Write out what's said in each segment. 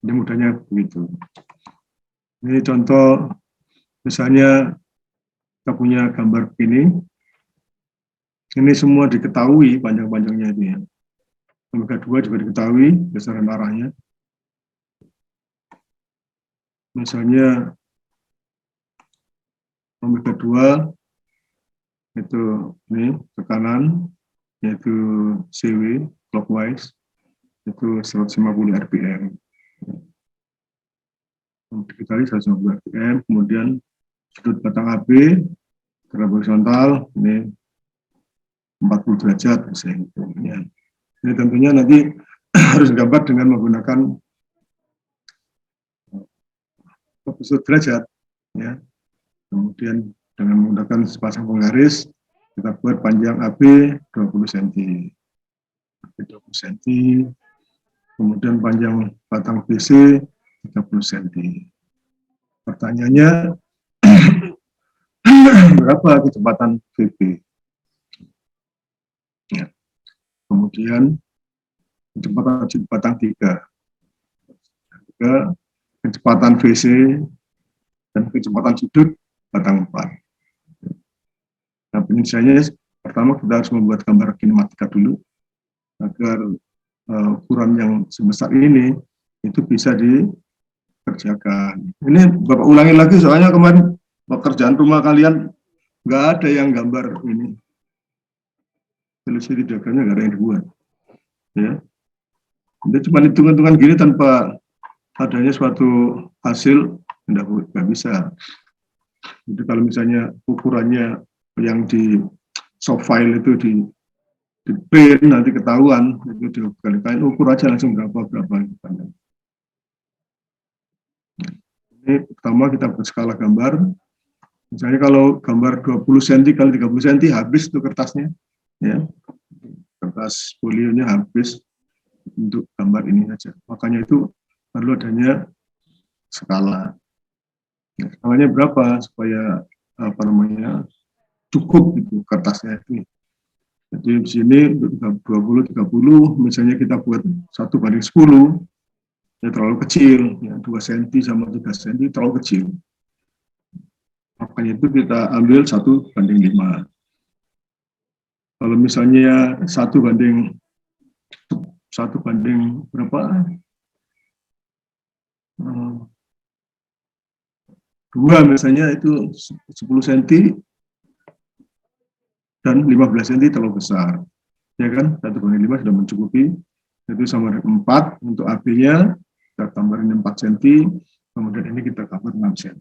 Jadi mudahnya begitu. Ini contoh, misalnya kita punya gambar ini semua diketahui panjang-panjangnya itu ya. Omega 2 juga diketahui besaran arahnya. Misalnya omega 2 itu ini tekanan yaitu CW clockwise itu 150 rpm. Dikali 150 rpm, kemudian sudut batang AB gerak horizontal ini 40 derajat misalnya. Ini tentunya nanti harus gambar dengan menggunakan fokus derajat ya. Kemudian dengan menggunakan sepasang penggaris kita buat panjang AB 20 cm. 20 cm. Kemudian panjang batang BC 30 cm. Pertanyaannya berapa kecepatan VB? Ya. Kemudian kecepatan batang 3. Kecepatan VC dan kecepatan sudut batang 4. Nah, penyelesaiannya pertama kita harus membuat gambar kinematika dulu agar ukuran yang sebesar ini itu bisa dikerjakan. Ini Bapak ulangi lagi soalnya kemarin pekerjaan rumah kalian nggak ada yang gambar ini. Velocity diagramnya nggak ada yang dibuat. Ya. Itu cuma hitung-hitungan gini tanpa adanya suatu hasil nggak bisa. Jadi kalau misalnya ukurannya yang di soft file itu di print nanti ketahuan itu dikali-kali ukur aja langsung berapa. Ini pertama kita buat skala gambar. Misalnya kalau gambar 20 cm kali 30 cm habis itu kertasnya, ya kertas folionya habis untuk gambar ini saja. Makanya itu perlu adanya skala. Skalanya berapa supaya cukup itu kertasnya itu. Jadi di sini 20-30 misalnya kita buat 1:10 ya terlalu kecil, ya 2 cm sama 3 cm terlalu kecil. Makanya itu kita ambil 1:5. Kalau misalnya 1:1 berapa? 2 misalnya itu 10 cm dan 15 cm terlalu besar. Ya kan? 1:5 sudah mencukupi. Itu sama dengan 4 untuk AB-nya, kita tambahin 4 cm, kemudian ini kita gambar 6 cm.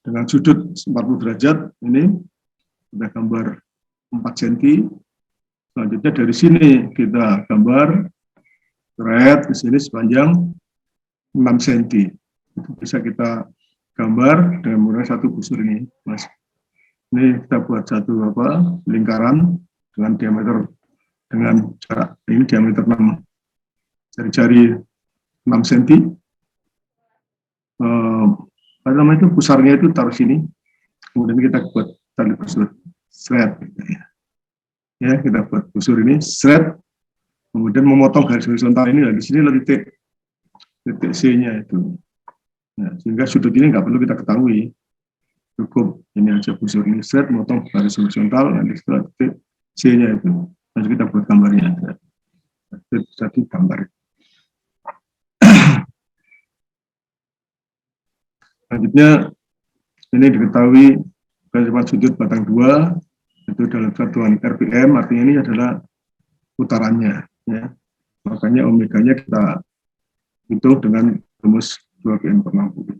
Dengan sudut 40 derajat, ini kita gambar 4 cm. Selanjutnya dari sini kita gambar thread di sini sepanjang 6 cm. Itu bisa kita gambar dengan menggunakan satu busur ini, Mas. Ini kita buat satu lingkaran dengan diameter dengan jarak ini diameter 6 jari-jari 6 cm. Itu pusarnya itu taruh sini. Kemudian kita buat tali busur thread. Ya, kita buat busur ini thread. Kemudian memotong garis horizontal ini di sini ada titik C-nya itu. Nah, sehingga sudut ini nggak perlu kita ketahui, cukup ini aja busur ini thread, memotong garis horizontal, nanti setelah titik C-nya itu, nanti kita buat gambarnya. Itu bisa digambar. Selanjutnya ini diketahui kecepatan sudut batang 2 itu dalam satuan rpm, artinya ini adalah putarannya, ya. Makanya omeganya kita hitung dengan rumus 2πn/60.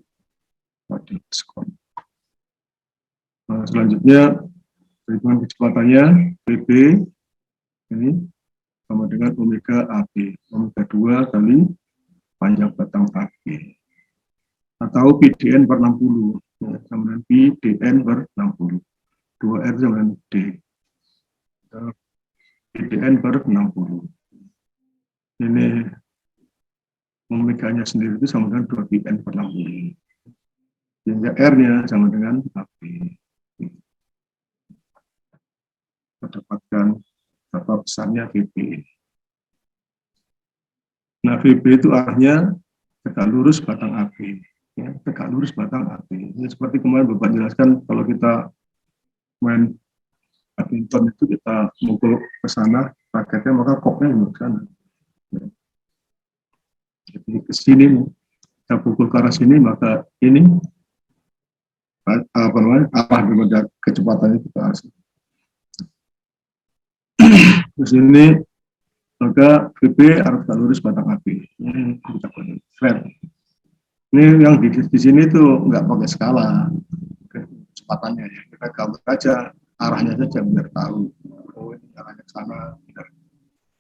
Nah, selanjutnya perhitungan kecepatannya PB ini sama dengan omega AB, omega 2 kali panjang batang AB, atau PDN/60, ya, sama dengan PDN/60, 2R sama dengan D, PDN/60. Ini omeganya sendiri itu sama dengan 2πn/60, sehingga R-nya sama dengan AB. Kita dapatkan berapa besarnya VB. Nah, VB itu arahnya tegak lurus batang AB. Ya, tegak lurus batang AB. Ini seperti kemarin Bapak jelaskan, kalau kita main badminton itu kita mukul ke sana, raketnya maka koknya ke sana. Ya. Jadi ke sini, kita pukul ke arah sini, maka ini apa namanya, arah daripada kecepatannya ke arah sini. Terus ini maka VB harus lurus batang AB. Ini kita pakai flat. Ini yang di sini tuh nggak pakai skala kecepatannya ya. Kita gambar aja arahnya saja biar tahu. Oh ini arahnya ke sana.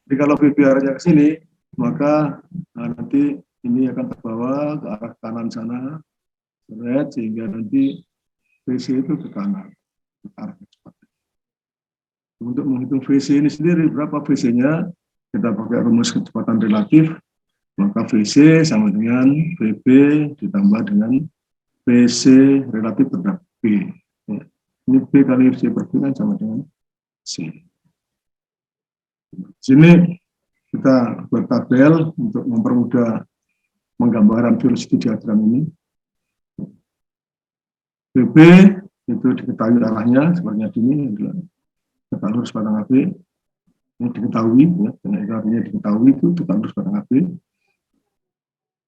Jadi kalau VB arahnya ke sini, maka nanti ini akan terbawa ke arah kanan sana, sehingga nanti VC itu ke kanan, ke arah kecepatan. Untuk menghitung VC ini sendiri, berapa VC-nya? Kita pakai rumus kecepatan relatif, maka VC sama dengan VB ditambah dengan VC relatif terhadap B. Ya. Ini B kali C per B kan sama dengan C. Di sini kita buat tabel untuk mempermudah penggambaran velocity diagram ini. VB itu diketahui arahnya, seperti ini adalah tegak lurus batang AB. Ini diketahui, ya, artinya diketahui itu tegak lurus batang AB.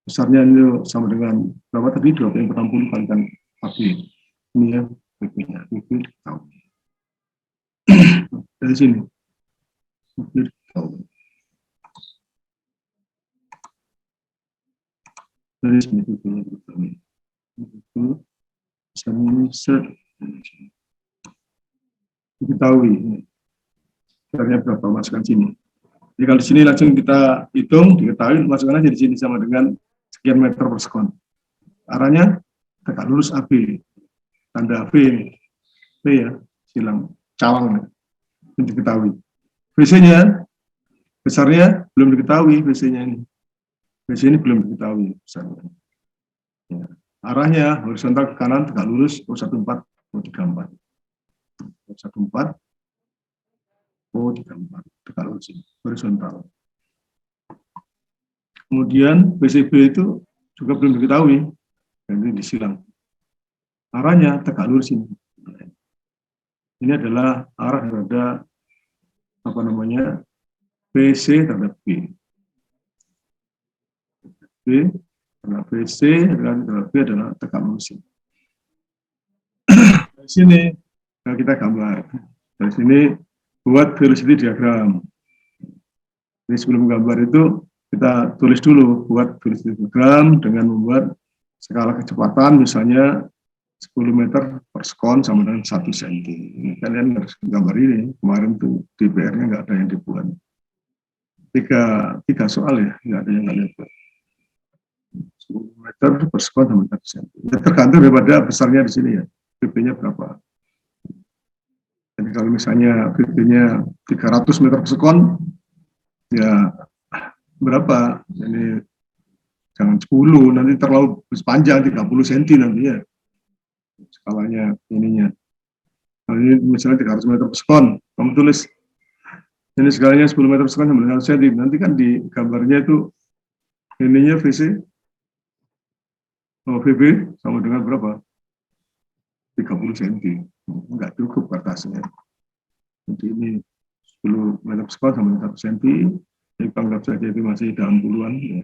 Besarnya itu sama dengan berapa tadi? 260 kalikan AB. Ini ya VB-nya, VB diketahui. Dari sini, VB diketahui. Dari sini VB-nya diketahui. Itu bisa diketahui. Besarnya berapa, masukkan sini. Jadi kalau di sini langsung kita hitung, diketahui, masukkan aja di sini sama dengan sekian meter per sekon. Arahnya tegak lurus AB, tanda V ini. V ya, silang cawang ini diketahui. VC-nya besarnya belum diketahui, VC-nya ini. VC ini belum diketahui besarnya. Ya. Arahnya horizontal ke kanan tegak lurus O14 O34. O14 O34 tegak lurus ini, horizontal. Kemudian PCB itu juga belum diketahui, jadi disilang. Arahnya tegak lurus ini. Ini adalah arah daripada apa namanya PC terhadap B. B terhadap PC terhadap B adalah tegak lurus ini. Dari sini kita gambar. Dari sini buat velocity diagram. Jadi sebelum gambar itu kita tulis dulu buat velocity diagram dengan membuat skala kecepatan misalnya 10 meter per sekon sama dengan 1 cm. Kalian harus gambar ini. Kemarin tuh di PR-nya nggak ada yang dibuat. Tiga soal ya, nggak ada yang kalian buat. 10 meter per sekon sama 1 cm. Ya, tergantung daripada besarnya di sini ya. VB-nya berapa. Jadi kalau misalnya VB-nya 300 meter per sekon, ya berapa? Ini jangan 10, nanti terlalu panjang 30 cm nanti ya. Skalanya ininya. Nah, ini misalnya 300 meter per sekon, kamu tulis ini skalanya 10 meter per sekon sama dengan 1 cm. Nanti kan di gambarnya itu ininya VC, VB sama dengan berapa? 30 cm. Enggak cukup batasnya. Jadi ini 10 meter per sekon sama dengan 1 cm. Jadi anggap saja itu masih dalam puluhan. Ya.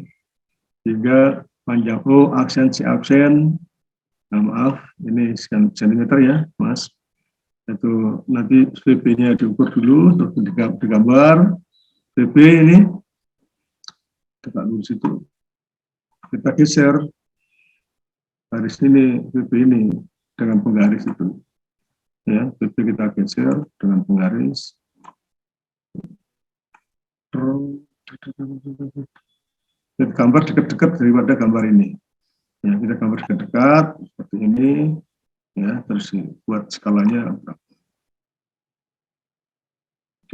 Sehingga panjang O, aksen, C aksen, nah, maaf, ini sekian sentimeter ya, Mas. Itu nanti VB-nya diukur dulu, terus digambar. VB ini tegak lurus itu. Kita geser dari sini VB ini dengan penggaris itu. Ya, VB kita geser dengan penggaris. Kita gambar dekat-dekat daripada gambar ini. Ya, kita gambar dekat-dekat seperti ini. Ya, terus buat skalanya berapa.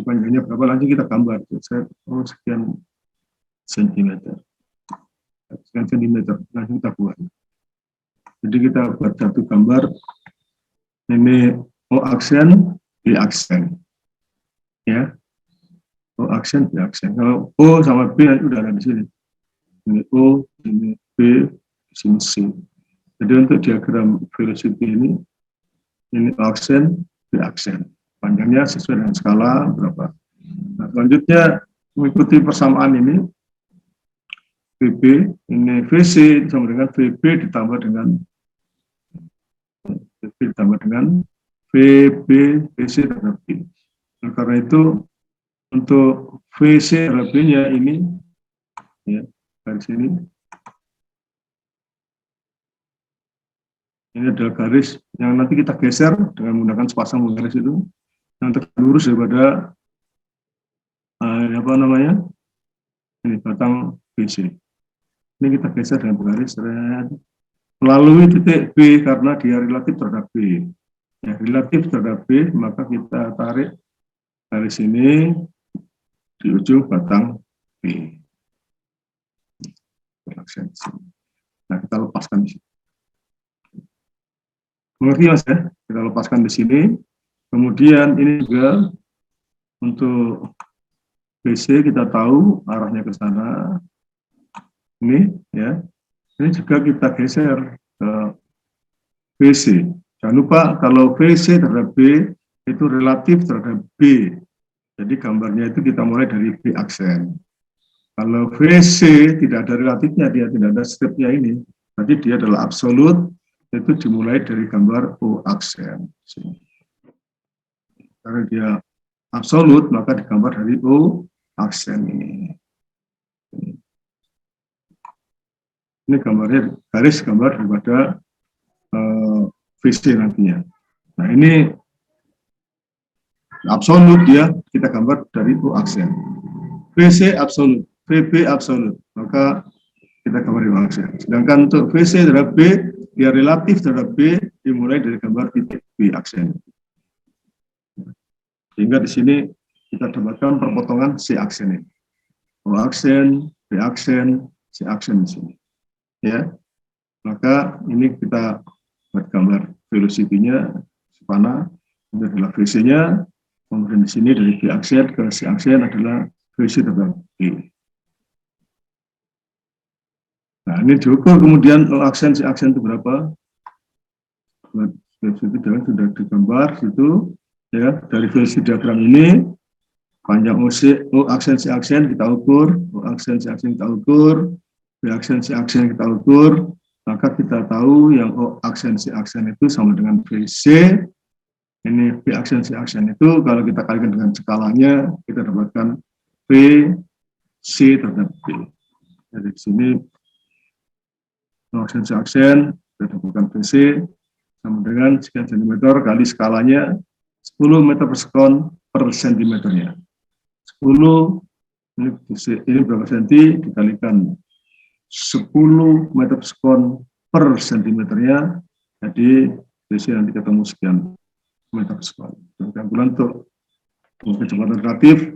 Panjangnya berapa, nanti kita gambar. Oh, sekian sentimeter. Sekian sentimeter, langsung kita buat. Jadi kita buat satu gambar. Ini O aksen, B aksen. Ya. O aksen, B aksen. Kalau O sama B nanti udah ada di sini. Ini O, ini B, B, di sini C. Jadi untuk diagram velocity ini aksen, B aksen. Panjangnya sesuai dengan skala berapa. Nah, selanjutnya mengikuti persamaan ini, VB, ini VC sama dengan VB ditambah dengan VB, VC terhadap B. Nah, karena itu untuk VC terhadap B-nya ini, ya, garis ini adalah garis yang nanti kita geser dengan menggunakan sepasang garis itu yang tegak lurus daripada apa namanya ini batang BC. Ini kita geser dengan garis melalui titik B karena dia relatif terhadap B. Ya, relatif terhadap B, maka kita tarik garis ini di ujung batang B. Nah, kita lepaskan di sini. Mengerti Mas ya? Kita lepaskan di sini. Kemudian ini juga untuk BC kita tahu arahnya ke sana. Ini ya. Ini juga kita geser ke BC. Jangan lupa kalau BC terhadap B itu relatif terhadap B. Jadi gambarnya itu kita mulai dari B aksen. Kalau VC tidak ada relatifnya, dia tidak ada stripnya ini. Berarti dia adalah absolut, itu dimulai dari gambar O aksen. Karena dia absolut, maka digambar dari O aksen ini. Ini gambarnya, garis gambar daripada VC nantinya. Nah ini absolut dia, kita gambar dari O aksen. VC absolut, VB absolut, maka kita gambar di aksen. Sedangkan untuk VC terhadap B, dia relatif terhadap B, dimulai dari gambar titik B aksen. Sehingga di sini kita dapatkan perpotongan C aksen ini. O aksen, B aksen, C aksen di sini. Ya, maka ini kita buat gambar velocity-nya mana ini adalah VC-nya, kemudian di sini dari B aksen ke C aksen adalah VC terhadap B. Nah, ini diukur kemudian aksen si aksen itu berapa? Itu sudah digambar situ ya, dari velocity diagram ini panjang OC, O aksen si aksen kita ukur, O aksen si aksen kita ukur, B aksen si aksen kita ukur, maka kita tahu yang O aksen si aksen itu sama dengan VC. Ini B aksen si aksen itu kalau kita kalikan dengan skalanya kita dapatkan VC terhadap B. Jadi di sini aksen si aksen kita dapatkan VC sama dengan sekian sentimeter kali skalanya 10 meter per sekon per sentimeternya. 10 ini berapa senti dikalikan 10 meter per sekon per sentimeternya, jadi VC nanti ketemu sekian meter per sekon. Kemudian untuk kecepatan relatif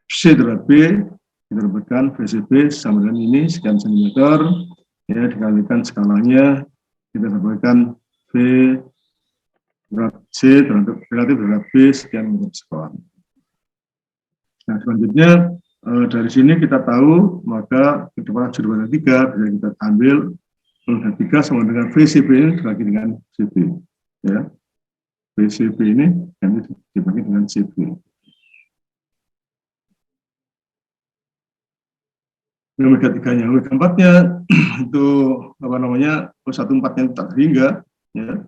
C terhadap B kita dapatkan VCB sama dengan ini sekian sentimeter ya, dikalikan skalanya kita dapatkan V C terhadap relatif terhadap B sekian meter per sekon. Nah, selanjutnya dari sini kita tahu maka kecepatan sudut 3 bisa kita ambil roda 3 sama dengan VCB ini dibagi dengan CB ya. VCB ini yang dibagi dengan CB. Omega 3-nya, omega 4-nya itu apa namanya? 1/4-nya tak berhingga ya.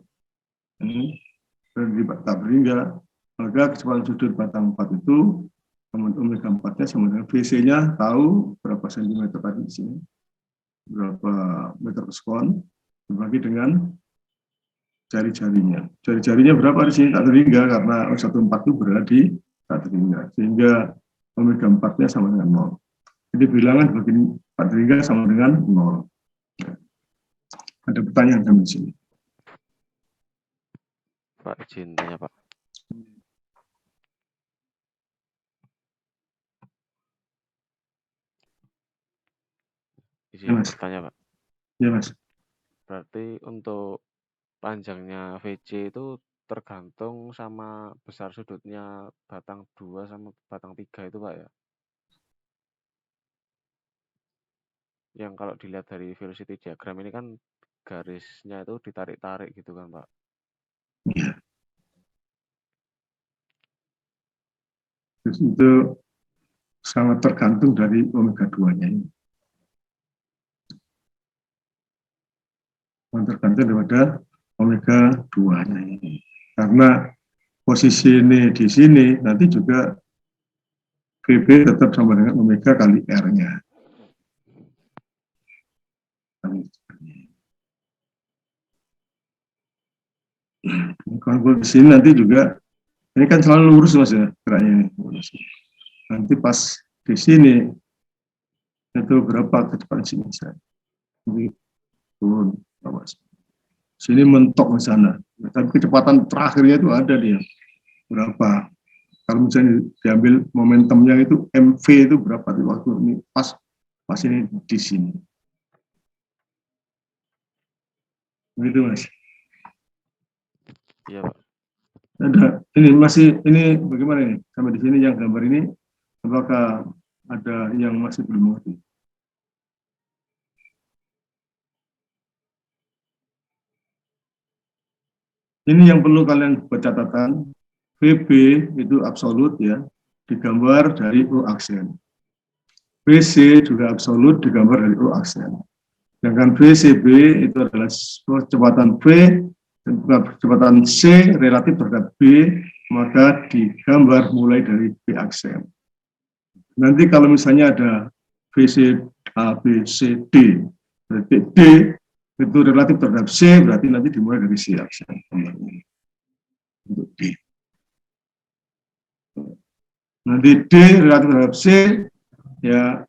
Ini tak berhingga, maka kecepatan sudut batang 4 itu omega 4-nya sama dengan VC-nya tahu berapa sentimeter tadi di sini, berapa meter per sekon dibagi dengan jari-jarinya. Jari-jarinya berapa di sini tak terhingga karena 1/4 itu berada di tak terhingga, sehingga omega 4-nya sama dengan 0. Jadi bilangan dibagi tak terhingga sama dengan 0. Ada pertanyaan sampai di sini? Pak, izin tanya Pak. Izin Ya, bertanya Pak. Ya Mas. Berarti untuk panjangnya VC itu tergantung sama besar sudutnya batang 2 sama batang 3 itu Pak ya? yang kalau dilihat dari velocity diagram ini kan garisnya itu ditarik-tarik gitu kan, Pak. Ya, terus itu sangat tergantung dari omega 2-nya ini. Sangat tergantung daripada omega 2-nya ini. Karena posisi ini di sini nanti juga VB tetap sama dengan omega kali R-nya. Kalau di sini nanti juga, ini kan selalu lurus mas ya geraknya ini. Nanti pas di sini itu berapa kecepatan sini saya. Jadi turun, mas. Sini mentok ke sana. Tapi kecepatan terakhirnya itu ada dia. Berapa? Kalau misalnya diambil momentumnya itu MV itu berapa di waktu ini pas ini di sini. Begitu mas. Iya, Pak. Ada ini masih ini bagaimana ini sampai di sini yang gambar ini apakah ada yang masih belum mengerti? Ini yang perlu kalian buat catatan. VB itu absolut ya, digambar dari U aksen. VC juga absolut digambar dari U aksen. Sedangkan VCB itu adalah kecepatan V dan kecepatan C relatif terhadap B, maka digambar mulai dari B aksen. Nanti kalau misalnya ada VC A, B, C, D, berarti D itu relatif terhadap C, berarti nanti dimulai dari C aksen. Untuk D. Nanti D relatif terhadap C, ya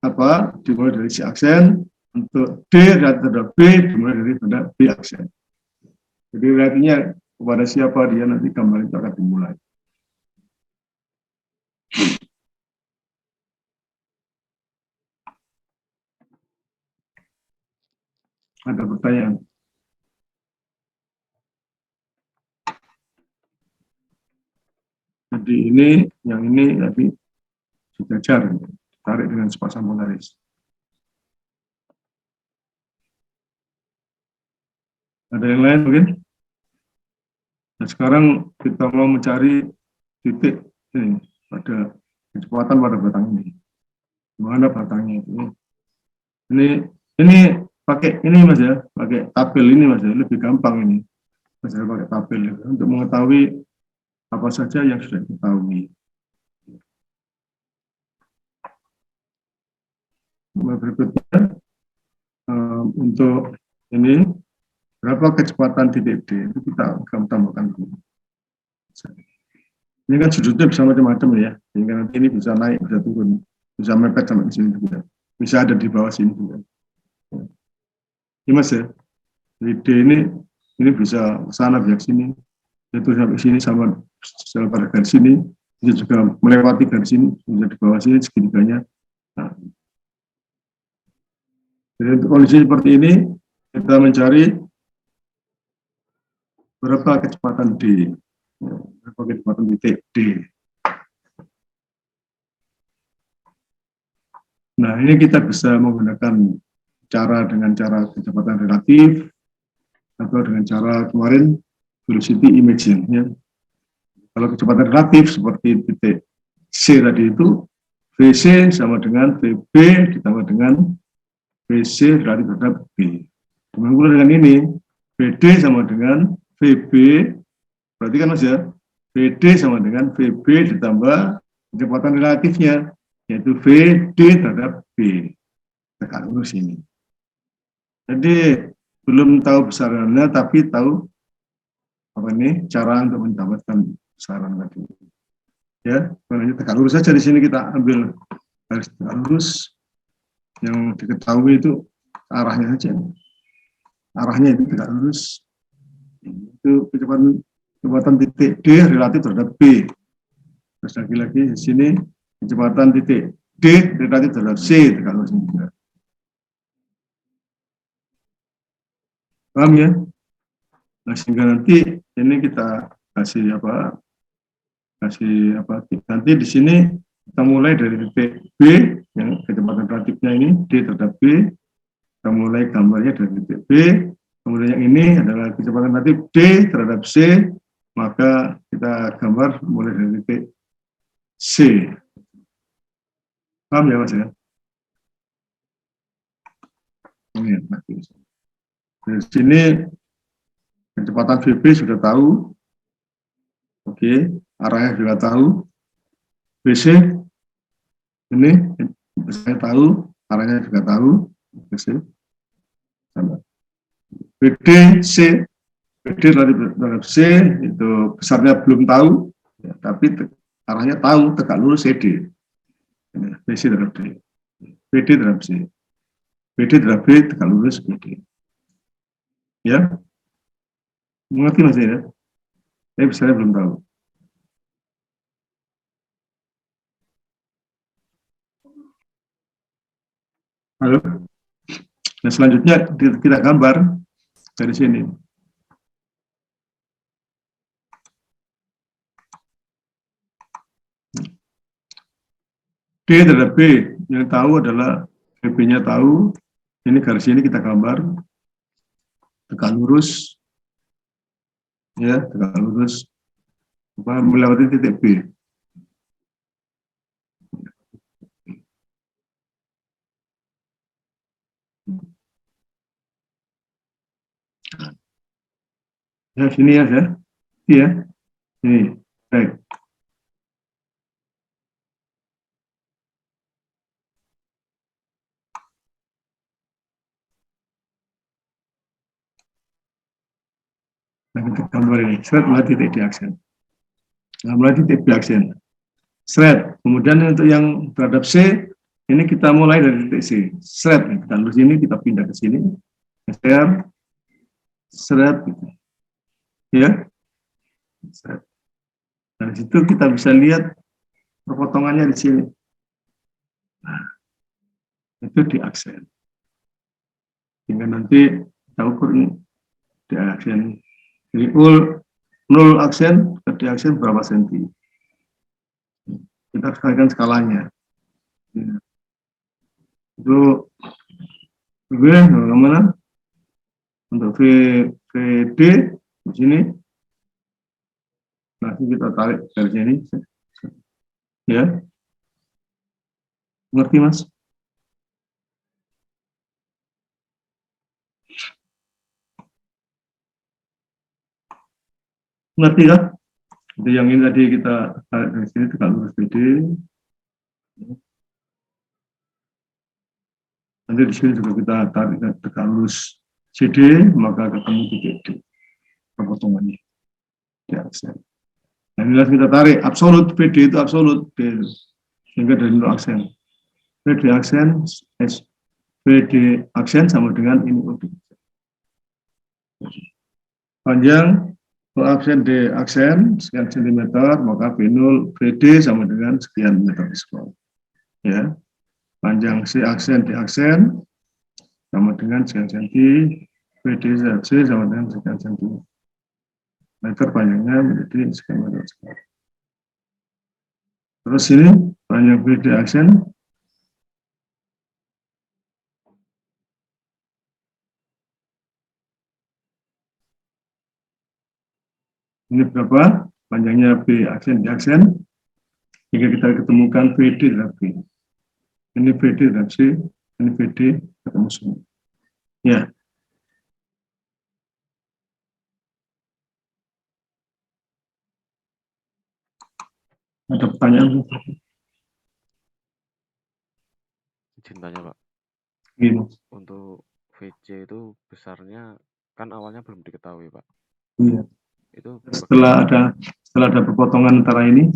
apa dimulai dari C aksen. Untuk D relatif terhadap B dimulai dari B aksen. Jadi artinya kepada siapa dia nanti gambar itu akan dimulai. Ada pertanyaan? Jadi yang ini tadi sejajar, tarik dengan sepasang polaris. Ada yang lain mungkin? Nah, sekarang kita mau mencari titik ini pada kecepatan pada batang ini. Mana batangnya itu? Ini pakai ini mas ya, pakai tabel ini mas ya, lebih gampang ini. Mas ya pakai tabel ya, untuk mengetahui apa saja yang sudah diketahui. Berikutnya untuk ini berapa kecepatan titik D itu kita akan tambahkan dulu. Ini kan sudutnya bisa macam-macam ya, sehingga nanti ini bisa naik, bisa turun, bisa mepet sampai di sini juga, bisa ada di bawah sini juga. Ini mas ya, jadi D ini bisa sana bisa sini, itu sampai sini sama pada garis sini, bisa juga melewati garis sini, bisa di bawah sini segitiganya. Nah, jadi untuk kondisi seperti ini kita mencari berapa kecepatan D, berapa kecepatan titik D. Nah, ini kita bisa menggunakan dengan cara kecepatan relatif atau dengan cara kemarin velocity imaging. Ya. Kalau kecepatan relatif seperti titik C tadi itu, VC sama dengan VB ditambah dengan VC relatif terhadap B. Kemudian dengan ini, VD sama dengan VB, berarti kan mas ya, VD sama dengan VB ditambah kecepatan relatifnya, yaitu VD terhadap B. Tegak lurus ini. Jadi belum tahu besarannya, tapi tahu apa ini cara untuk mendapatkan besaran tadi. Ya, makanya tegak lurus saja di sini kita ambil garis tegak lurus yang diketahui itu arahnya saja. Arahnya itu tegak lurus. Itu kecepatan titik D relatif terhadap B. Terus lagi di sini kecepatan titik D relatif terhadap C tegak lurus juga. Paham ya? Nah, sehingga nanti ini kita kasih apa? Nanti di sini Kita mulai dari titik B, yang kecepatan relatifnya ini, D terhadap B. Kita mulai gambarnya dari titik B. Kemudian yang ini adalah kecepatan relatif D terhadap C. Maka kita gambar mulai dari titik C. Paham ya Mas ya? Ini, dari sini kecepatan VB sudah tahu. Oke, arahnya juga tahu. BC ini saya tahu, arahnya juga tahu. BC sama. BD, C, BD terhadap C itu besarnya belum tahu, ya, tapi arahnya tahu, tegak lurus CD. BC terhadap D, BD terhadap C, BD terhadap B, tegak lurus BD. Ya, mengerti Mas ya? Tapi besarnya belum tahu. Halo. Nah, selanjutnya kita gambar dari sini. D terhadap B, yang tahu adalah BB-nya tahu. Ini garis ini kita gambar tegak lurus, ya, tegak lurus melewati titik B. Ya, sini ya, iya, ini, baik. Nah, kita gambar ini, seret mulai titik di aksen. Nah, mulai titik di aksen. Seret. Kemudian untuk yang terhadap C, ini kita mulai dari titik C. Seret. Kita lurus ini, kita pindah ke sini. Geser. Seret. Ya. Seret. Dari situ kita bisa lihat perpotongannya di sini. Nah, itu di aksen. Sehingga nanti kita ukur ini di aksen. Jadi 0 aksen ke di aksen berapa senti. Kita sekalikan skalanya. Ya. Itu V bagaimana? Untuk VD di sini. Nanti kita tarik dari sini. Ya. Ngerti, Mas? Ngerti kan? Jadi yang ini tadi kita tarik dari sini tegak lurus VD. Nanti di sini juga kita tarik tegak lurus CD, maka ketemu titik D. Perpotongannya. Ya, dan ini kita tarik absolut, VD itu absolut, D, sehingga dari 0 aksen. VD aksen, VD aksen sama dengan ini. Panjang aksen D aksen sekian sentimeter, maka V0 VD sama dengan sekian meter square. Ya, panjang C aksen D aksen sama dengan sekian senti, VD C sama dengan sekian sentimeter. Meter panjangnya menjadi sekian meter square. Terus ini panjang VD aksen ini berapa? Panjangnya B aksen D aksen, jika kita ketemukan VD terhadap B. Ini VD terhadap C, ini VD ketemu semua. Ya. Ada pertanyaan? Izin tanya, Pak. Gini. Untuk VC itu besarnya kan awalnya belum diketahui, Pak. Iya. Itu setelah ada perpotongan antara ini,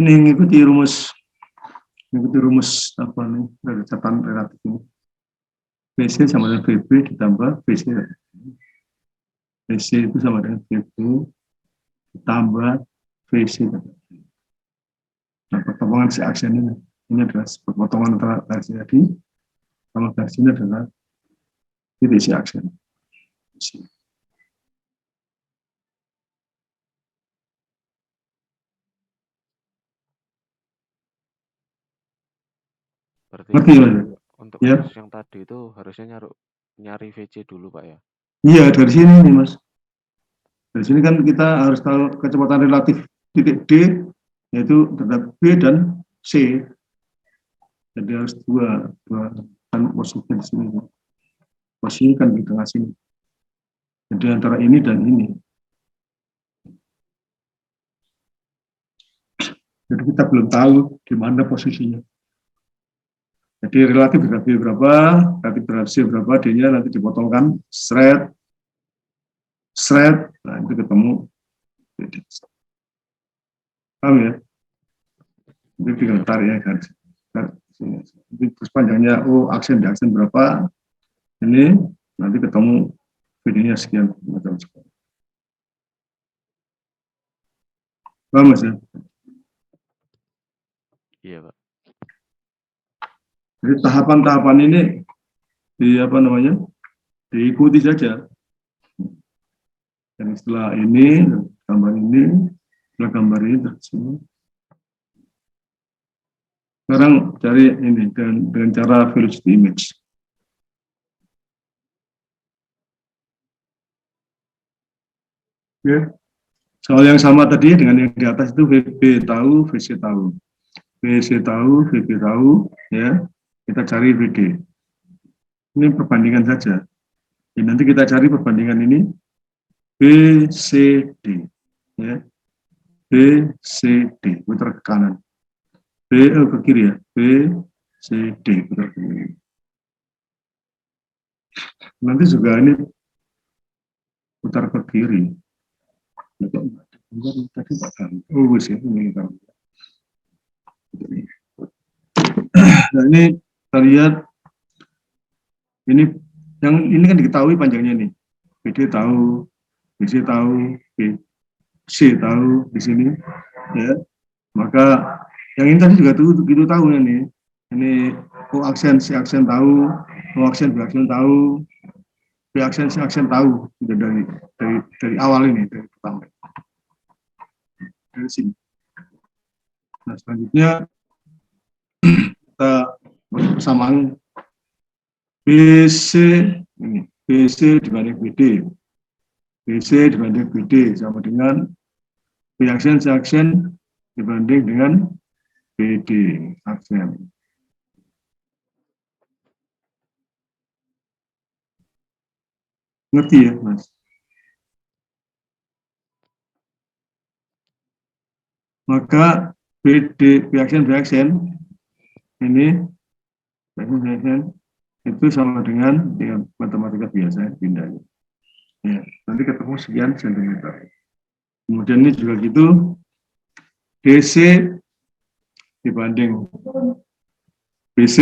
ini mengikuti rumus apa nih, dari catatan relatif ini. VC sama dengan VB ditambah VC. VC itu sama dengan VB ditambah VC. Nah, perpotongan si aksen ini adalah perpotongan antara garis tadi sama garis ini adalah titik si aksen. Berarti Ngerti ya, Mas? untuk Ya, kasus yang tadi itu harusnya nyari VC dulu, Pak, ya? iya dari sini nih, Mas. Dari sini kan kita harus tahu kecepatan relatif titik D, yaitu terhadap B dan C. Jadi harus dua kan posisinya di sini. Posisi kan di tengah sini. Jadi antara ini dan ini. Jadi kita belum tahu di mana posisinya. Jadi relatif terhadap B berapa, relatif terhadap C berapa, D-nya nanti dipotongkan, seret, nah itu ketemu. Paham ya? Itu tinggal tarik ya kan. Terus panjangnya, aksen di aksen berapa, ini nanti ketemu videonya sekian macam sekian. Paham Mas ya? Iya, Pak. Jadi tahapan-tahapan ini diikuti saja. Dan setelah ini, gambar ini, setelah gambar ini terus ini. Sekarang cari ini dengan cara velocity image. Oke. Soal yang sama tadi dengan yang di atas itu VB tahu, VC tahu. VC tahu, VB tahu, ya. Kita cari VD. Ini perbandingan saja. Jadi nanti kita cari perbandingan ini BCD, ya. BCD, putar ke kanan. Ke kiri ya. BCD, putar ke kiri. Nanti juga ini putar ke kiri. Tadi ini. Nah ini kita lihat ini kan diketahui panjangnya nih. BD tahu, BC tahu, BC tahu di sini, ya. Maka yang ini tadi juga gitu tahu ya nih. Ini O aksen, C aksen tahu, O aksen, B aksen tahu, B aksen, C aksen tahu. Sudah dari awal ini, dari pertama. Dari sini. Nah selanjutnya kita persamaan BC ini, BC dibanding BD. BC dibanding BD sama dengan B aksen, C aksen dibanding dengan BD aksen. Ngerti ya, Mas? Maka B aksen ini itu sama dengan matematika biasa pindah. Ya, nanti ketemu sekian sentimeter. Kemudian ini juga gitu, DC dibanding BC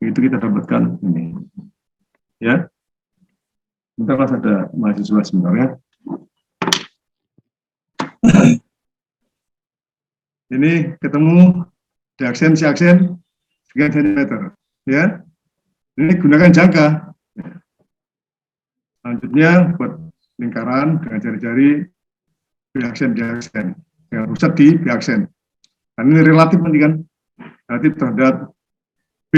itu kita dapatkan ini. Ya, bentar Mas, ada mahasiswa sebentar ya. Ini ketemu di aksen, si aksen sekian sentimeter. Ya, ini gunakan jangka. Selanjutnya buat lingkaran dengan jari-jari B aksen, dengan pusat di B aksen. Karena ini relatif nanti kan, relatif terhadap B,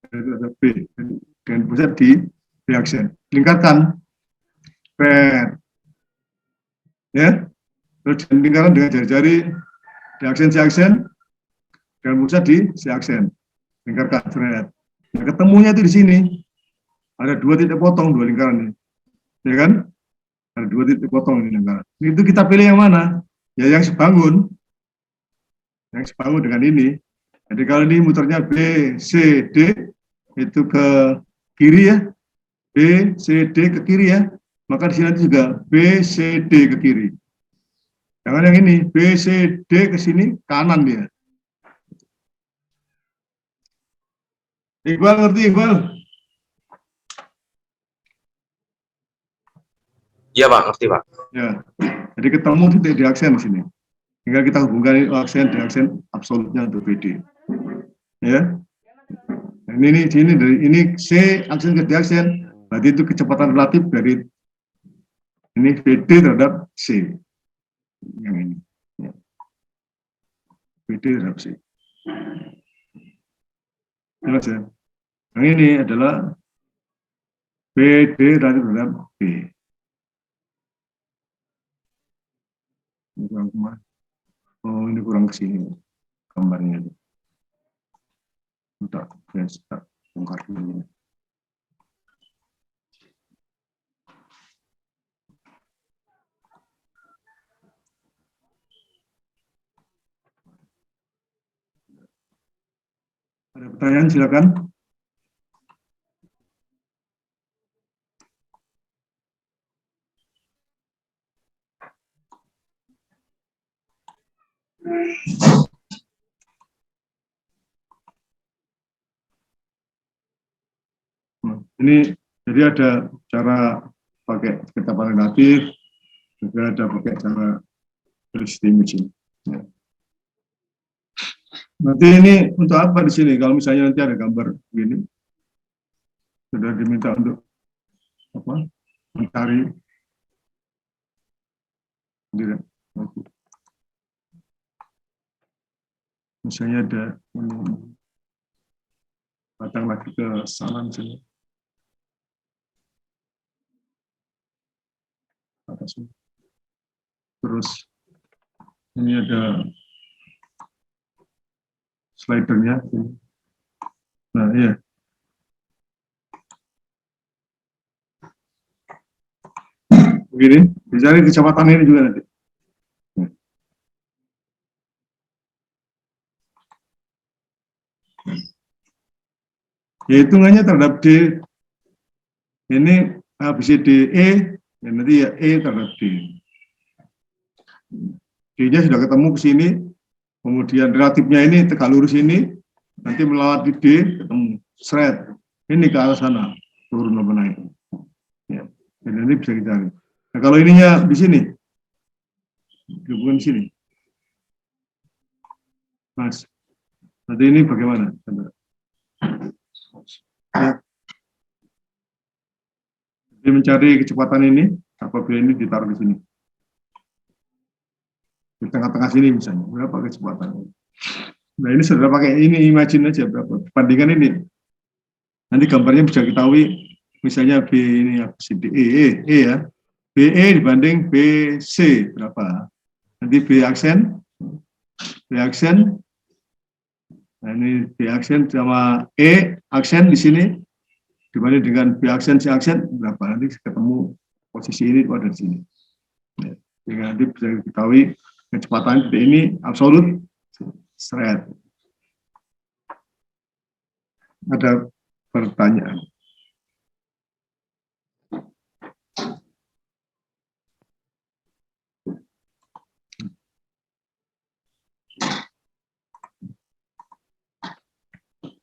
dengan pusat di B aksen. Lingkarkan, ya, terus lingkaran dengan jari-jari D aksen, C aksen, dengan pusat di C aksen. Lingkarkan, thread. Nah, ketemunya itu di sini. Ada 2 titik potong, 2 lingkaran ini. Ya kan? Ada 2 titik potong ini lingkaran. Itu kita pilih yang mana? Ya yang sebangun. Yang sebangun dengan ini. Jadi kalau ini muternya B, C, D, itu ke kiri ya. B, C, D ke kiri ya. Maka di sini juga B, C, D ke kiri. Jangan yang ini, B, C, D ke sini, kanan dia. Iqbal, ngerti Iqbal? Iya Pak, ngerti Pak. Ya, jadi ketemu titik di aksen di sini. Tinggal kita hubungkan aksen di aksen absolutnya untuk BD. Ya, nah, ini C aksen ke D aksen, berarti itu kecepatan relatif dari ini BD terhadap C. Yang ini. Ya. BD terhadap C. Jelas ya. Yang ini adalah BD relatif terhadap B. Oh, ini kurang ke sini gambarnya. Udah, saya bongkar dulu. Ada pertanyaan, silakan. Ini jadi ada cara pakai ketetapan relatif, juga ada pakai cara velocity imaging. Ya. Nanti ini untuk apa di sini? Kalau misalnya nanti ada gambar begini, sudah diminta untuk apa? Mencari. Misalnya ada datang lagi ke salam sini. Atas. Terus ini ada slidernya. Nah, iya. Begini, dicari kecepatan ini juga nanti. Ya, hitungannya terhadap D. Ini ABCDE, dan nanti ya E terhadap D. D-nya sudah ketemu ke sini, kemudian relatifnya ini tegak lurus ini, nanti melewati D, ketemu seret. Ini ke arah sana, turun apa naik. Ya, dan nanti bisa dicari. Nah, kalau ininya di sini, bukan di sini. Mas, nanti ini bagaimana? Ya. Jadi mencari kecepatan ini, apabila ini ditaruh di sini. Di tengah-tengah sini misalnya, berapa kecepatan? Nah, ini sudah pakai ini, imagine aja berapa. Bandingkan ini. Nanti gambarnya bisa ketahui, misalnya B ini C, D, E ya. BE dibanding BC berapa? Nanti B aksen, nah ini B aksen sama E aksen di sini dibanding dengan B aksen, C aksen berapa? Nanti ketemu posisi ini ada di sini. Ya, sehingga nanti bisa diketahui kecepatan ini absolut seret. Ada pertanyaan?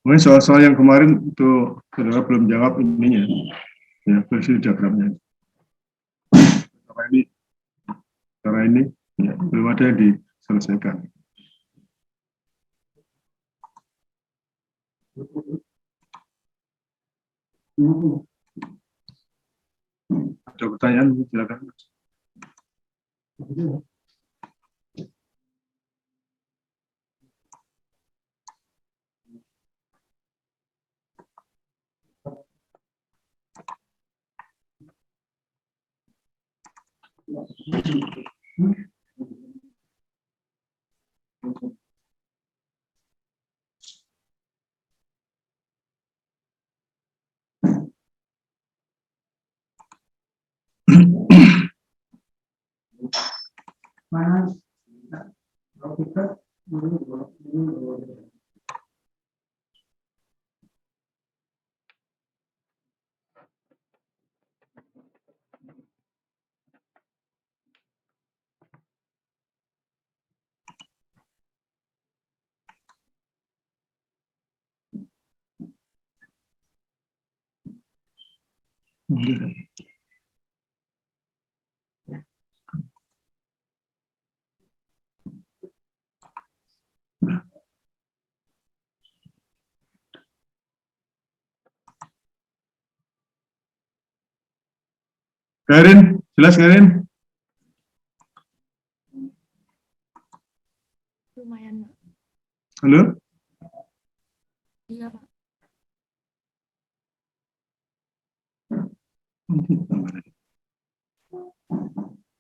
Mungkin soal-soal yang kemarin itu saudara belum jawab ininya, ya versi diagramnya. Cara ini ya, belum ada yang diselesaikan. Ada pertanyaan, silakan. Karin, jelas Karin? Lumayan. Halo? Iya, Pak.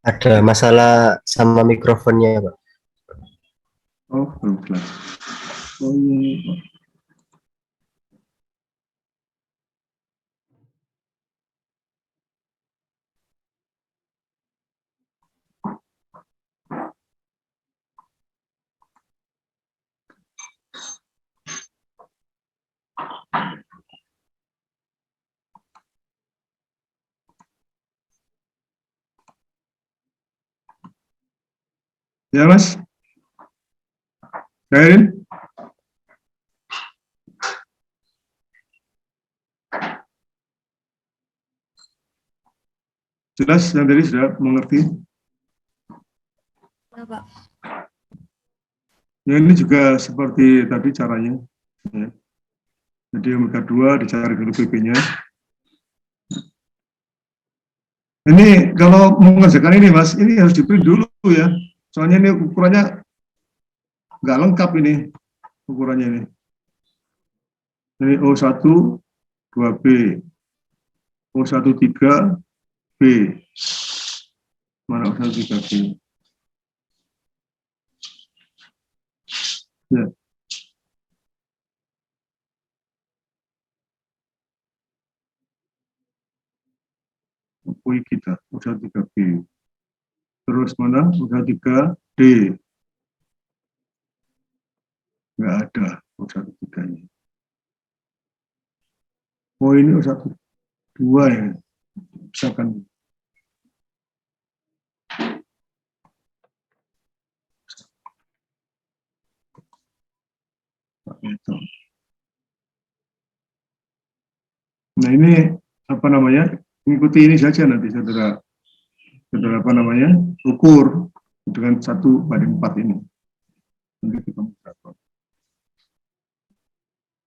Ada masalah sama mikrofonnya, Pak. Oh, belum jelas. Oh, iya. Ya, Mas. Kairin? Jelas yang tadi sudah mengerti? Ya, Pak. Ya, ini juga seperti tadi caranya. Ya. Jadi omega 2 dicari dulu PP-nya. Ini kalau mengerjakan ini, Mas, ini harus di-print dulu ya. Soalnya ini ukurannya nggak lengkap ini ukurannya ini. Ini O1 2B, O1 3B. Mana O1 3B? Ya. UI kita, O1 3B. Terus mana? O1 3D. Nggak ada O1 3-nya. Oh, ini O1 2 ya. Misalkan itu. Nah, ini apa namanya? Mengikuti ini saja nanti saudara apa namanya? Ukur dengan 1/4 ini. Nanti ketemu berapa?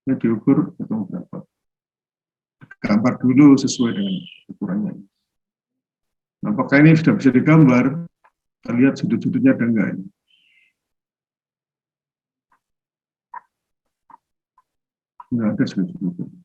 Ini diukur ketemu berapa? Gambar dulu sesuai dengan ukurannya. Nah, apakah ini sudah bisa digambar? Kita lihat sudut-sudutnya ada enggak ini. Enggak ada sudut-sudutnya.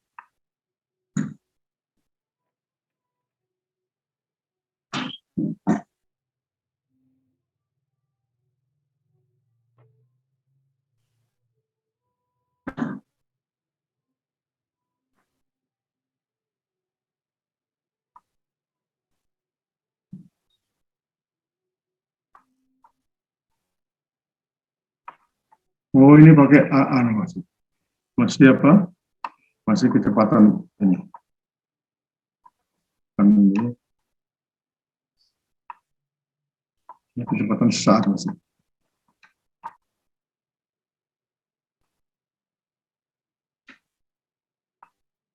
Oh, ini pakai AA masih. Masih apa? Masih kecepatan ini. Ini kecepatan sesaat masih.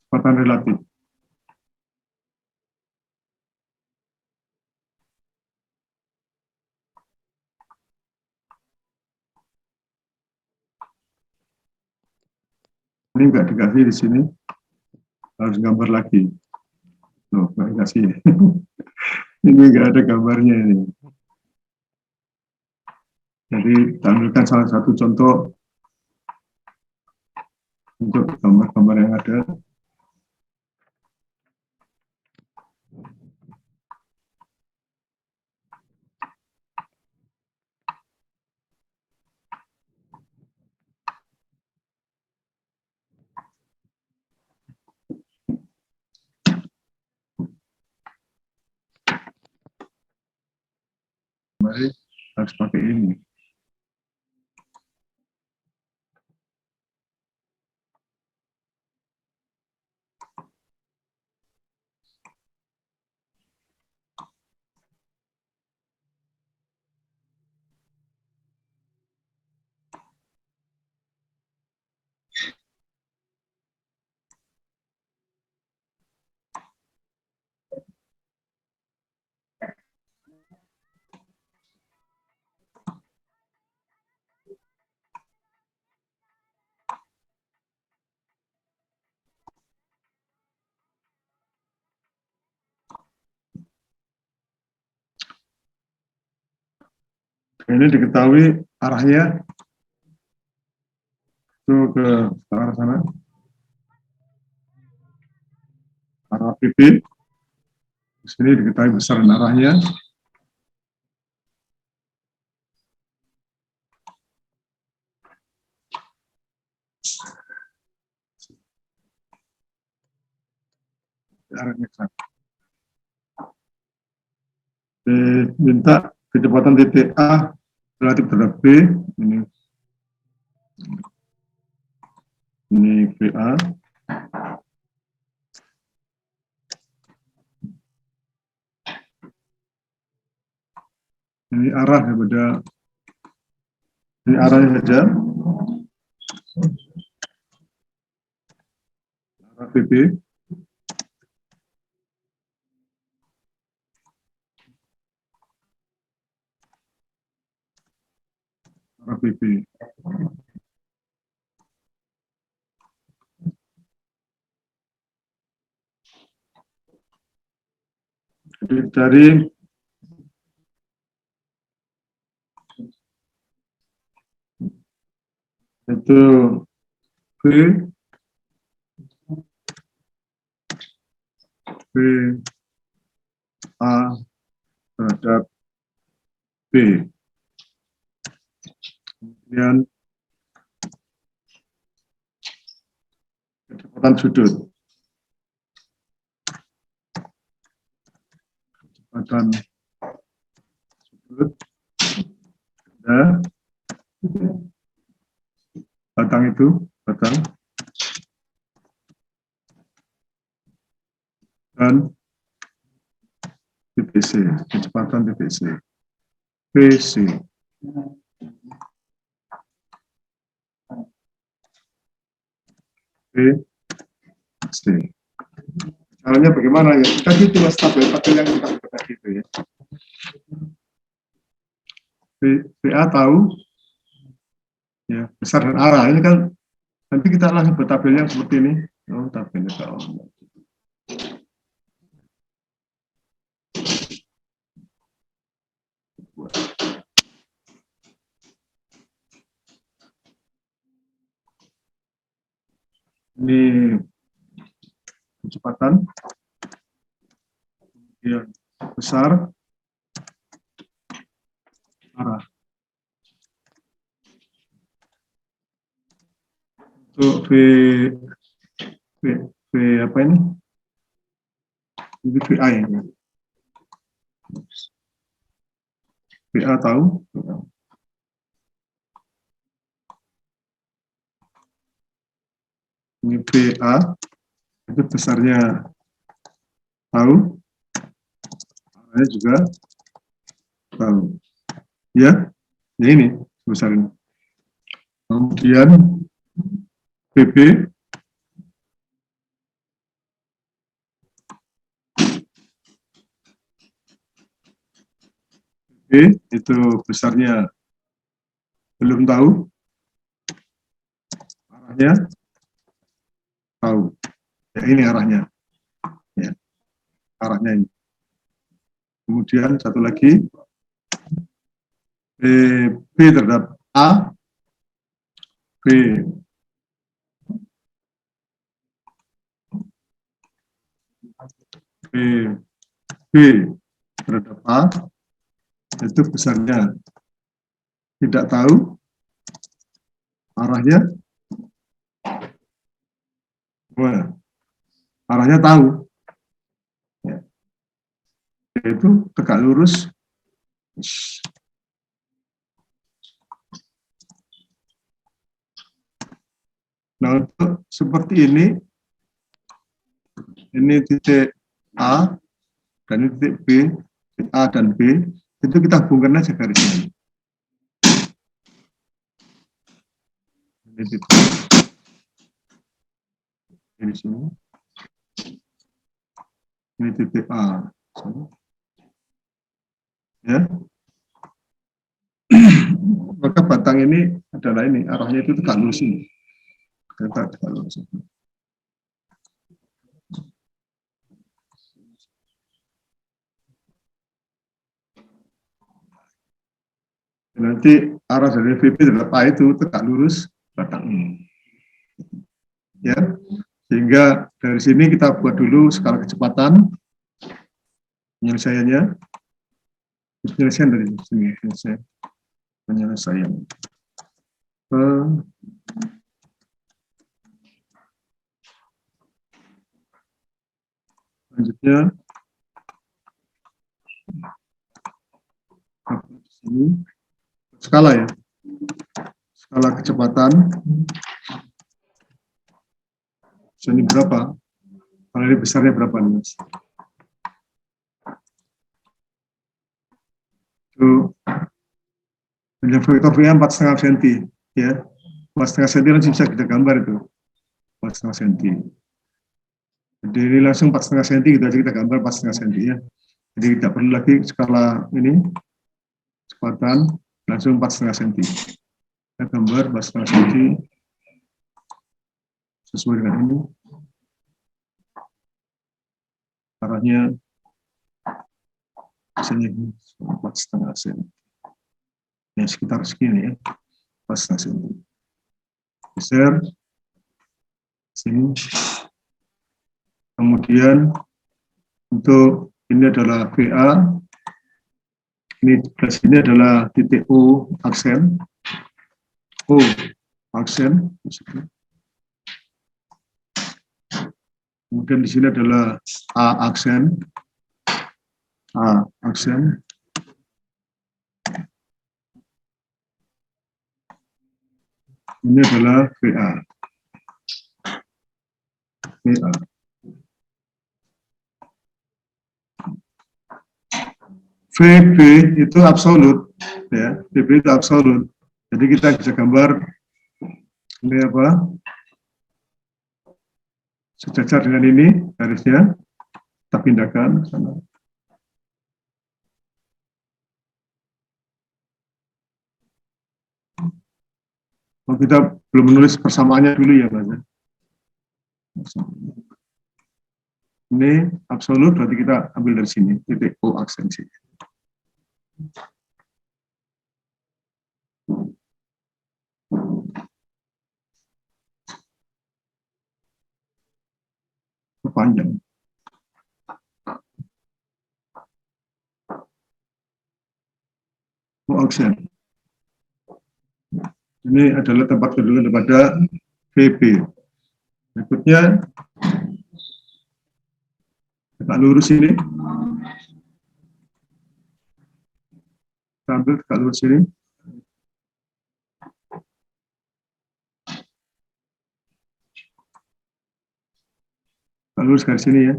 Kecepatan relatif. Ini enggak dikasih di sini. Harus gambar lagi. Loh, enggak dikasih. Ini enggak ada gambarnya ini. Jadi, tampilkan salah satu contoh untuk gambar-gambar yang ada. Mari harus pakai ini. Ini diketahui arahnya itu ke arah sana, arah PP. Di sini diketahui besaran arahnya. Arahnya kan. Minta kecepatan titik A relatif terhadap B. Ini VA. Ini arah daripada ini arahnya saja. Arah PP. Arah PP. Jadi dari itu B A terhadap B. Kemudian kecepatan sudut. Kecepatan sudut. Ada batang itu, batang. Dan titik C, kecepatan titik C. PC. PC. Caranya bagaimana ya? Kita gitu mas, tabel yang kita buat gitu ya. VA tahu ya besar dan arah. Ini kan nanti kita langsung buat tabel yang seperti ini. Oh, tabelnya tahu. Ini kecepatan, kemudian besar, arah. Untuk V apa ini? Ini VA ya. VA tahu. Ini VA, itu besarnya tahu, arahnya juga tahu. Ya, ya ini besar ini. Kemudian PP, itu besarnya belum tahu, arahnya tahu. Ya ini arahnya, ya arahnya ini. Kemudian satu lagi B terhadap A, B terhadap A itu besarnya tidak tahu, arahnya arahnya tahu, ya. Yaitu tegak lurus. Nah untuk seperti ini titik A dan ini titik B, A dan B, itu kita hubungkan aja garisnya. Ini titik ini sini. Ini titik A. Ya. Maka batang ini adalah ini, arahnya itu tegak lurus ini. Tegak lurus. Nanti arah dari VP terhadap A itu tegak lurus batang ini. Ya, sehingga dari sini kita buat dulu skala kecepatan. Penyelesaiannya, penyelesaian dari sini, penyelesaian. Selanjutnya, sini skala ya, skala kecepatan. Ini berapa? Kalau ini besarnya berapa nih, Mas? Itu dengan vektor VA 4,5 cm ya. 4,5 cm langsung bisa kita gambar itu. 4,5 cm. Jadi ini langsung 4,5 cm gitu aja kita gambar 4,5 cm ya. Jadi tidak perlu lagi skala ini kecepatan, langsung 4,5 cm. Kita gambar 4,5 cm sesuai dengan ini. Arahnya misalnya 4,5 cm. Ya sekitar segini ya, 4,5 cm. Geser sini. Kemudian untuk ini adalah VA. Ini garis ini adalah titik O aksen. O aksen. Kemudian di sini adalah A aksen. A aksen. Ini adalah VA. VA. VB itu absolut, ya. VB itu absolut. Jadi kita bisa gambar ini apa? Sejajar dengan ini garisnya. Kita pindahkan sana. Oh, kita belum menulis persamaannya dulu ya, Mas. Ini absolut, berarti kita ambil dari sini, titik O aksen sini. Panjang. O aksen. Ini adalah tempat kedudukan daripada VB. Berikutnya, kita lurus ini. Kita ambil tegak lurus ini. Tegak lurus garis sini ya.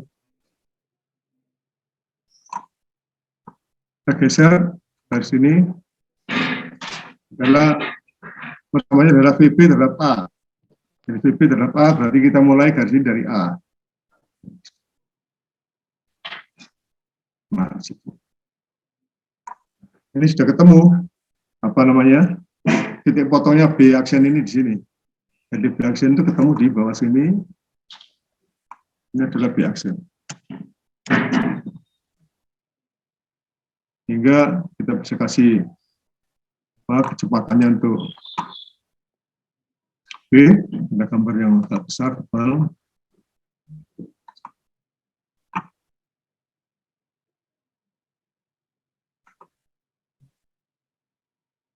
Kita geser garis ini. Adalah pertamanya adalah VB terhadap A. Jadi VB terhadap A berarti kita mulai garis ini dari A. Nah, ini sudah ketemu apa namanya titik potongnya B aksen ini di sini. Jadi B aksen itu ketemu di bawah sini. Ini adalah B aksen. Hingga kita bisa kasih apa, kecepatannya untuk B. Ada gambar yang agak besar, tebal.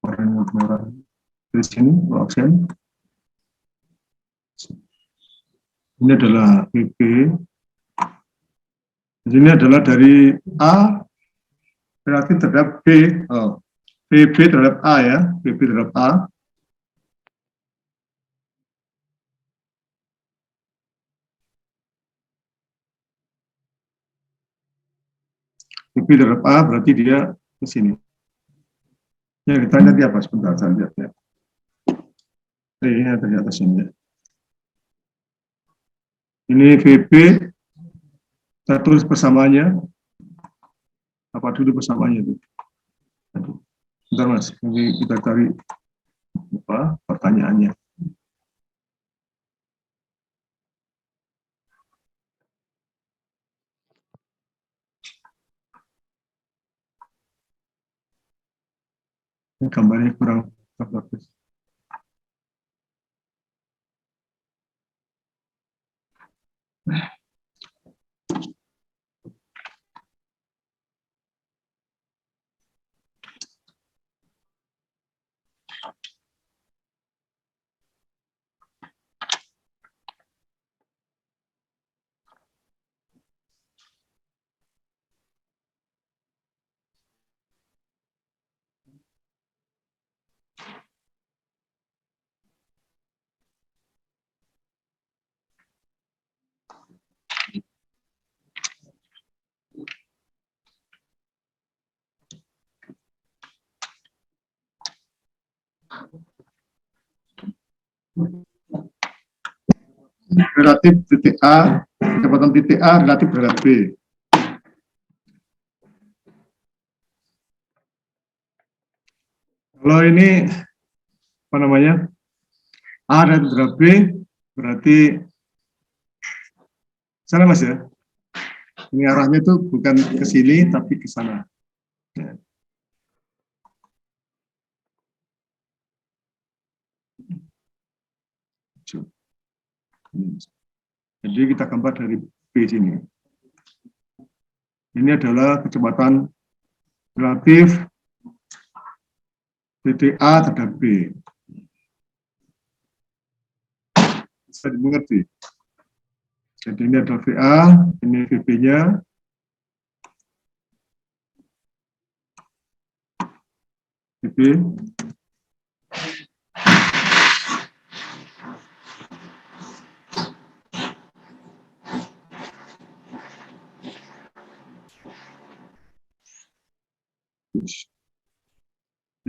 Warna merah di sini, aksen. Ini adalah VB. Ini adalah dari A berarti terhadap B. Oh, VB terhadap A ya, VB terhadap A. VB terhadap A berarti dia ke sini. Ya, ditanya dia apa sebentar saya lihat ya. Ini ada di atas ini. Ini VB, kita tulis persamaannya. Apa dulu persamaannya itu? Bentar Mas, nanti kita cari apa pertanyaannya. Ini gambarnya kurang bagus. relatif titik A, kecepatan titik A relatif terhadap B. Kalau ini apa namanya? A relatif terhadap B berarti sana Mas ya. Ini arahnya itu bukan ke sini tapi ke sana. Ya. Jadi kita gambar dari B sini. Ini adalah kecepatan relatif titik A terhadap B. Bisa dimengerti. Jadi ini adalah VA, ini VB-nya. VB.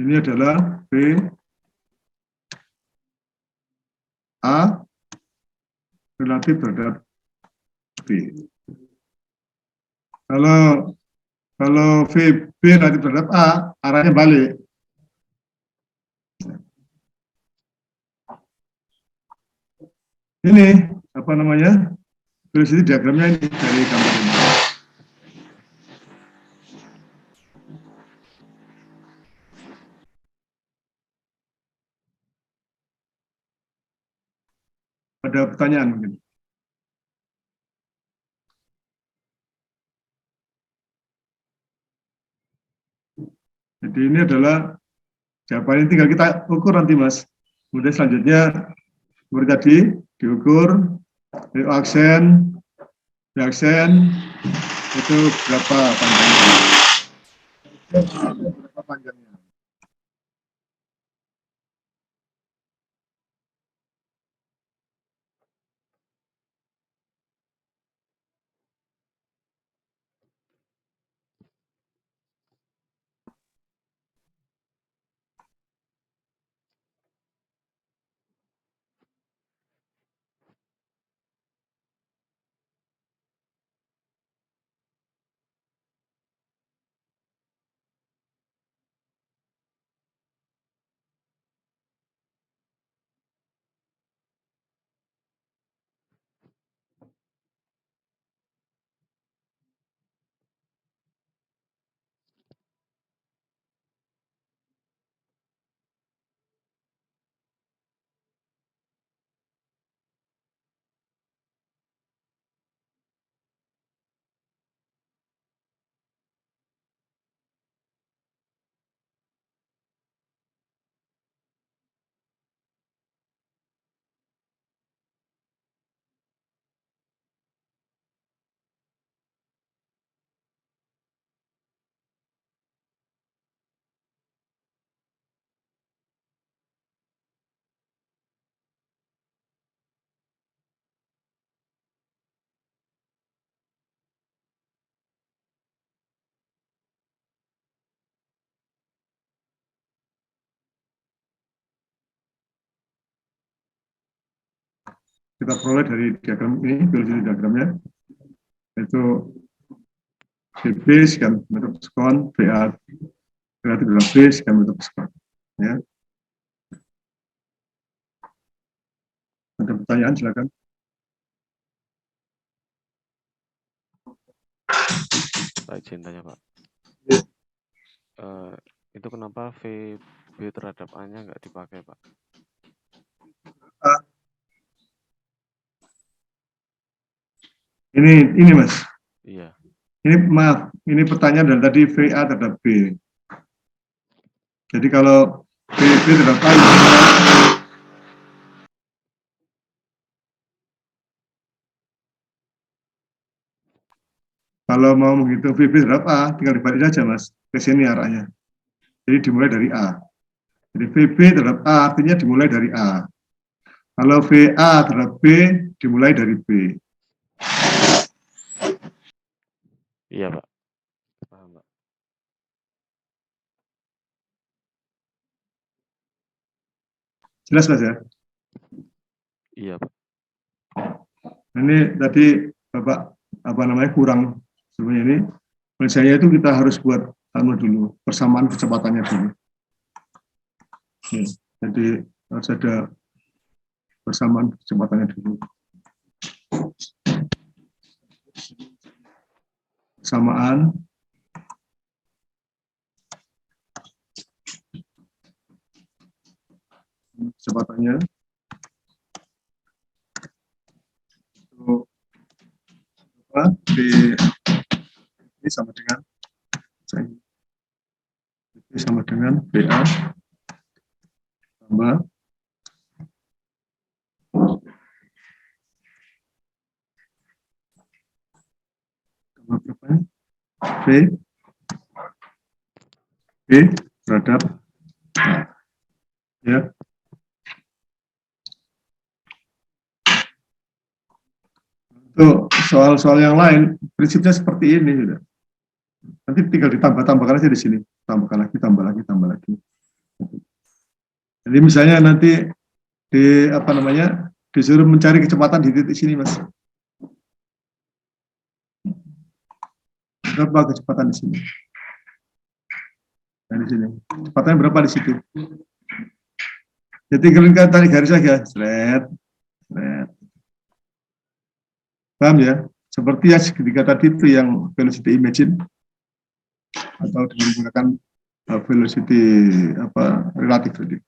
Ini adalah B A relatif terhadap B. Kalau VB relatif terhadap A, arahnya balik. Ini apa namanya? Velocity diagramnya ini dari gambar ini. Ada pertanyaan mungkin? Jadi ini adalah jawaban, ini tinggal kita ukur nanti Mas. Kemudian selanjutnya seperti tadi diukur aksen itu berapa panjangnya? Berapa panjangnya? Kita peroleh dari diagram ini, velocity diagramnya, itu VB sekian meter per sekon, VA relatif terhadap B sekian meter per sekon. Ya. Ada pertanyaan silakan. Saya izin tanya Pak. Itu kenapa VB terhadap A-nya nggak dipakai Pak? Ini Mas. Iya. Ini maaf, ini pertanyaan dari tadi VA terhadap B. Jadi kalau VB terhadap A, kalau mau menghitung VB terhadap A, tinggal dibalik saja Mas, ke sini arahnya. Jadi dimulai dari A. Jadi VB terhadap A artinya dimulai dari A. Kalau VA terhadap B, dimulai dari B. Iya Pak. Paham Pak. Jelas Mas ya? Iya Pak. Ini tadi Bapak kurang sebenarnya ini. Misalnya itu kita harus buat dulu persamaan kecepatannya dulu. Jadi harus ada persamaan kecepatannya dulu. Persamaan kecepatannya itu ini sama dengan BA tambah berapa? B terhadap ya. Untuk soal-soal yang lain prinsipnya seperti ini sudah. Nanti tinggal ditambah-tambahkan aja di sini, tambah lagi. Jadi misalnya nanti disuruh mencari kecepatan di titik sini, Mas. Berapa kecepatan di sini? Nah, di sini. Kecepatannya berapa di situ? Jadi tinggal tarik garis saja, seret. Paham ya? Seperti yang ketika tadi itu yang velocity imagine atau dengan menggunakan velocity relatif tadi.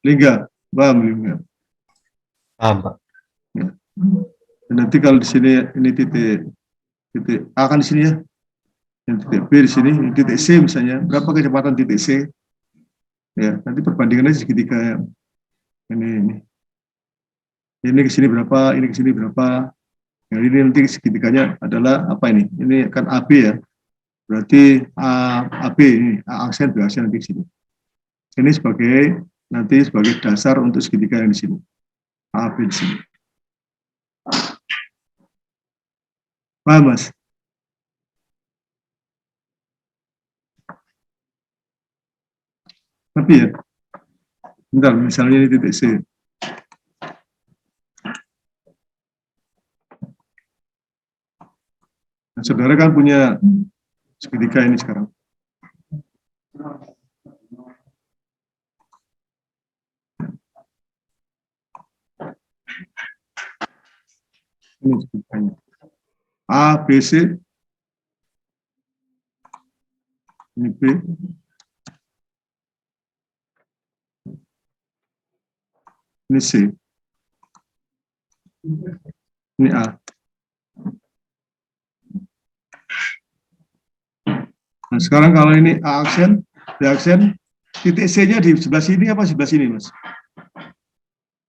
Lingga, paham lingga? Paham, Pak. Ya. Dan nanti kalau di sini ini titik A kan di sini ya, yang titik B di sini, yang titik C misalnya, berapa kecepatan titik C? Ya, nanti perbandingannya segitiga ya. Ini ke sini berapa, ini ke sini berapa. Nah, ini nanti segitiganya adalah apa ini? Ini kan AB ya. Berarti AB ini A aksen, B aksen nanti di sini. Ini sebagai dasar untuk segitiga yang di sini. AB di sini. Paham, Mas? Tapi ya, bentar, misalnya ini titik C. Nah, saudara kan punya segitiga ini sekarang. Ini segitiganya. A, B, C. Ini B. Ini C. Ini A. Nah, sekarang kalau ini A aksen, B aksen, titik C-nya di sebelah sini apa sebelah sini, Mas?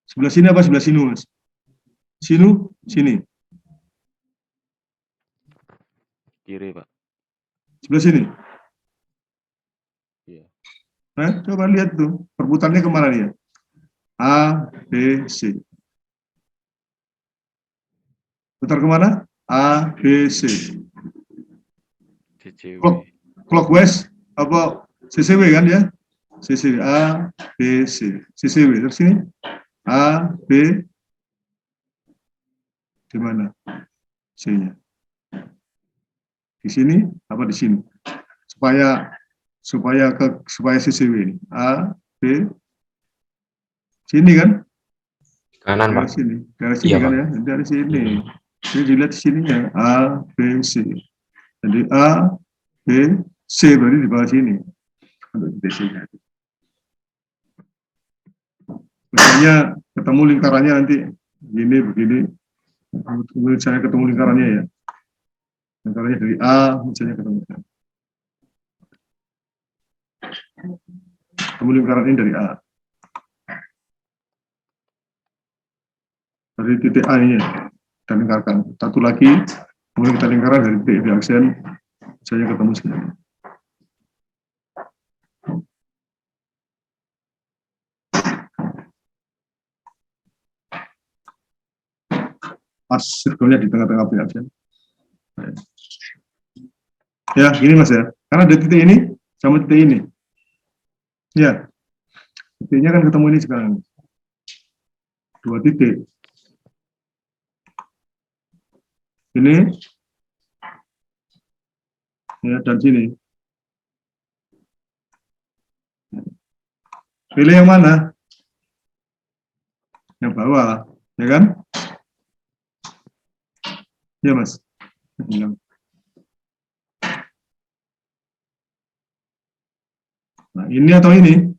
Sebelah sini apa sebelah sini, Mas? Sini. Kiri, Pak. Sebelah sini. Iya. Nah, coba lihat tuh, perputarannya kemana dia? A, B, C. Putar kemana? A, B, C. CCW. Clockwise apa CCW kan ya? CCW A, B, C. CCW terus sini A, B di mana? C-nya. Di sini apa di sini? Supaya CCW ini A, B sini kan? Kanan, Dari Pak. sini Iya, kan Pak. ya? Dari sini. Jadi dilihat di sininya A, B, C. Jadi A, B, C berarti di bawah sini untuk DC-nya. Misalnya ketemu lingkarannya nanti begini. Misalnya ketemu lingkarannya ya. Lingkarannya dari A, misalnya ketemu lingkaran ini dari A. Dari titik A ini kita lingkarkan. Satu lagi, kemudian kita lingkaran dari titik B aksen, misalnya ketemu sini. Pas sirkulnya di tengah-tengah B aksen. Ya, gini Mas ya. Karena ada titik ini sama titik ini. Ya. Titiknya kan ketemu ini sekarang. 2 titik. Ini ya, dan sini. Pilih yang mana? Yang bawah, ya kan? Ya Mas. Nah, ini atau ini?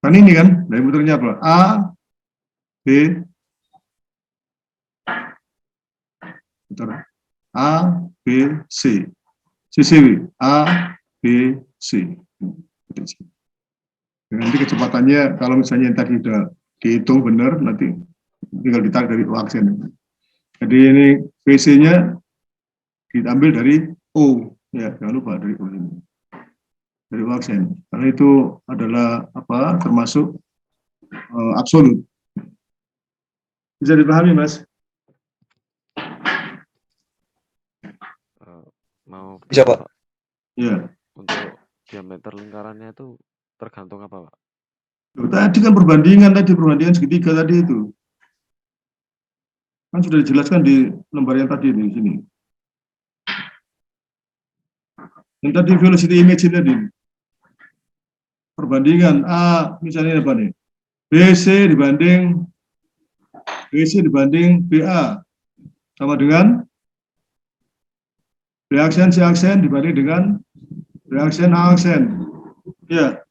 Kan ini kan, diameternya apa? A, B, bentar. A, B, C. CCW, A, B, C. Nanti kecepatannya, kalau misalnya yang tadi sudah dihitung benar, nanti tinggal ditarik dari aksen. Jadi ini VC-nya diambil dari O, ya jangan lupa dari O ini, dari O aksen, karena itu adalah apa? Termasuk absolut. Bisa dipahami, Mas? Mau Bisa, berapa, Pak. Pak? Ya. Untuk diameter lingkarannya itu tergantung apa, Pak? Tadi kan perbandingan segitiga tadi itu. Kan sudah dijelaskan di lembar yang tadi di sini. Yang tadi velocity image tadi. Perbandingan A misalnya apa nih? BC dibanding BA sama dengan B aksen C aksen dibanding dengan B aksen A aksen. Ya.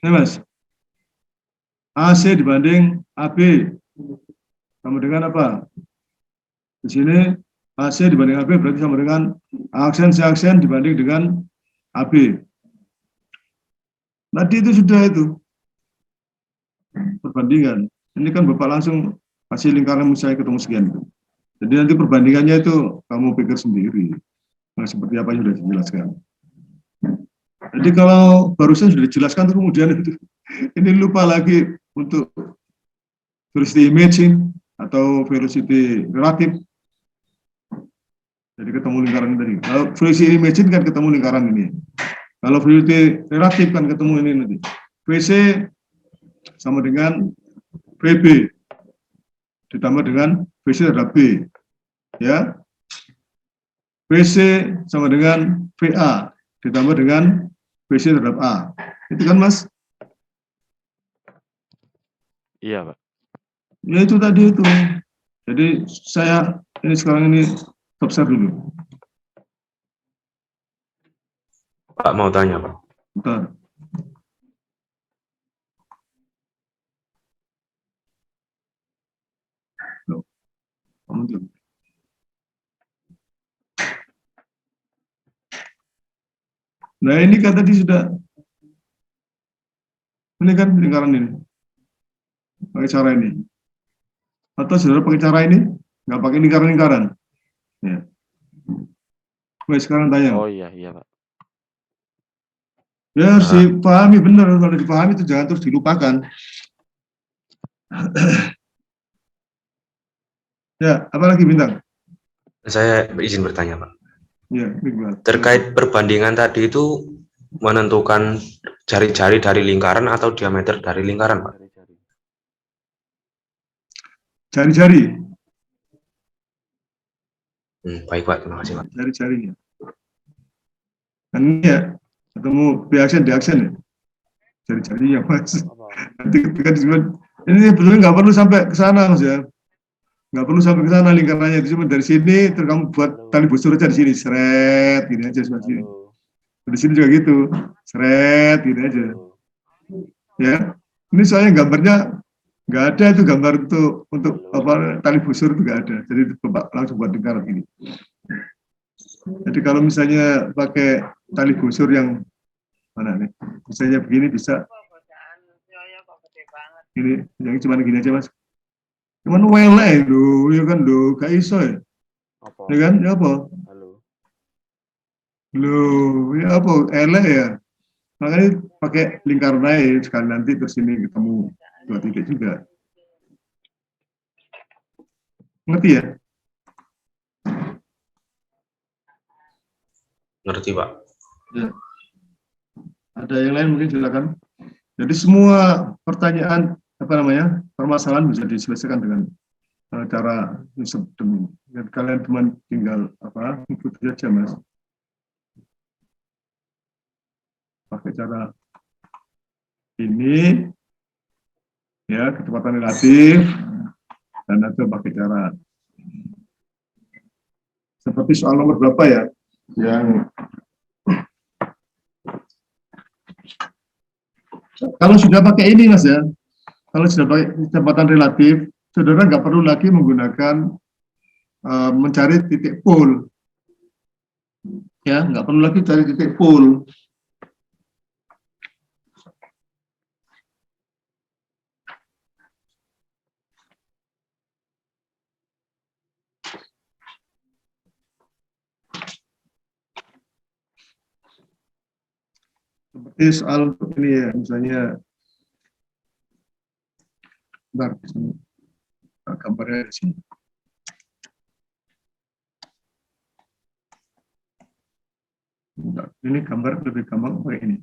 Ini Mas. AC dibanding AB sama dengan apa? Di sini AC dibanding AB berarti sama dengan A aksen C aksen dibanding dengan AB. Tadi itu sudah itu perbandingan. Ini kan Bapak langsung kasih lingkaran misalnya ketemu sekian. Jadi nanti perbandingannya itu kamu pikir sendiri. Nah, seperti apa yang sudah dijelaskan. Jadi kalau barusan sudah dijelaskan, kemudian itu ini lupa lagi untuk velocity imaging atau velocity relatif. Jadi ketemu lingkaran tadi. Kalau velocity imaging kan ketemu lingkaran ini. Kalau velocity relatif kan ketemu ini nanti. VC sama dengan VB ditambah dengan VC terhadap B. Ya. VC sama dengan VA ditambah dengan VC terhadap A. Itu kan Mas? Iya, Pak. Ya itu tadi itu. Jadi saya ini sekarang ini stop share dulu. Pak mau tanya, Pak. Bentar. Loh, kamu tuh. Nah ini kan tadi sudah, ini kan lingkaran ini, pakai cara ini. Atau saudara pakai cara ini, nggak pakai lingkaran-lingkaran. Ya. Baik, sekarang tanya. Oh iya, Pak. Ya harus dipahami benar, kalau dipahami itu jangan terus dilupakan. Ya, apalagi Bintang? Saya izin bertanya, Pak. Ya, Iqbal. Terkait perbandingan tadi itu menentukan jari-jari dari lingkaran atau diameter dari lingkaran, Pak? Jari-jari. Baik, Pak. Terima kasih, Pak. Jari-jarinya. Kan ini ya, ketemu B aksen, D aksen ya. Jari-jarinya Mas. Nanti ketika disebut, ini sebetulnya nggak perlu sampai ke sana Mas ya. Nggak perlu sampai ke sana lingkarannya, itu cuma dari sini terus kamu buat tali busur aja di sini, seret gini aja seperti sini. Di sini juga gitu, seret gini aja. Ya, ini soalnya gambarnya nggak ada itu gambar untuk apa tali busur itu nggak ada. Jadi Bapak langsung buat lingkaran ini. Jadi kalau misalnya pakai tali busur yang mana nih, misalnya begini bisa. Ini yang cuma gini aja Mas. Cuman wele lho, ya kan lho, gak iso ya. Apa? Ya kan, ya apa? Halo. Loh, ya apa? Elek ya. Makanya pakai lingkaran aja sekali nanti terus ini ketemu 2 titik juga. Ngerti ya? Ngerti, Pak. Ya. Ada yang lain mungkin silakan. Jadi semua pertanyaan permasalahan bisa diselesaikan dengan cara sistem ini. Dan kalian cuma tinggal ikuti aja mas. Pakai cara ini ya, kecepatan relatif, dan atau pakai cara seperti soal nomor berapa ya, yang kalau sudah pakai ini mas ya, kalau sudah pakai kecepatan relatif, saudara nggak perlu lagi menggunakan mencari titik pol, ya nggak perlu lagi cari titik pol. Seperti soal ini ya, misalnya, bentar, gambarnya di sini. Bentar, ini gambar lebih gampang pakai ini.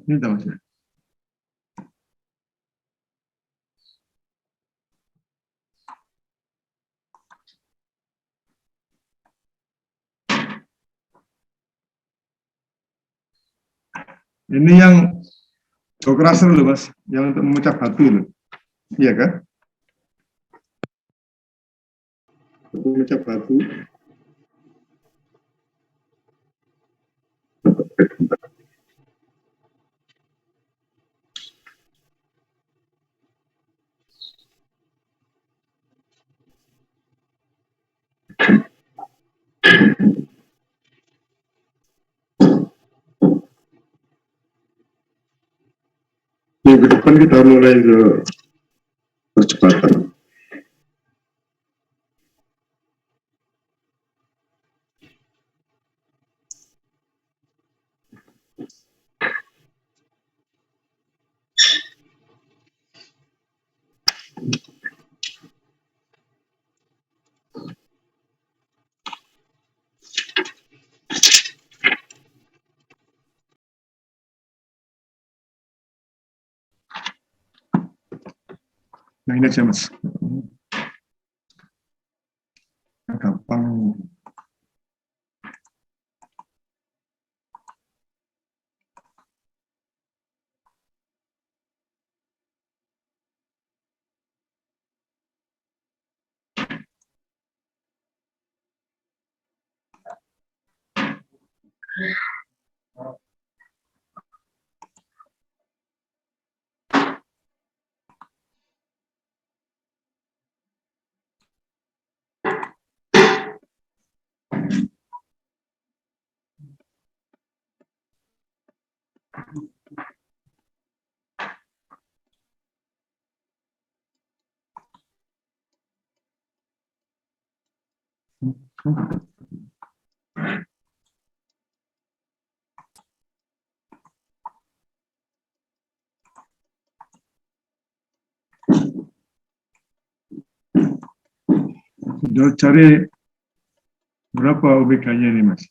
Ini tahu saya. Ini yang jok crusher loh mas, yang untuk memecah batu loh, iya kan? Untuk memecah batu. Minggu depan kita mulai ke percepatan. Nah ini aja mas, gampang. Sudah cari berapa OBK-nya ini mas?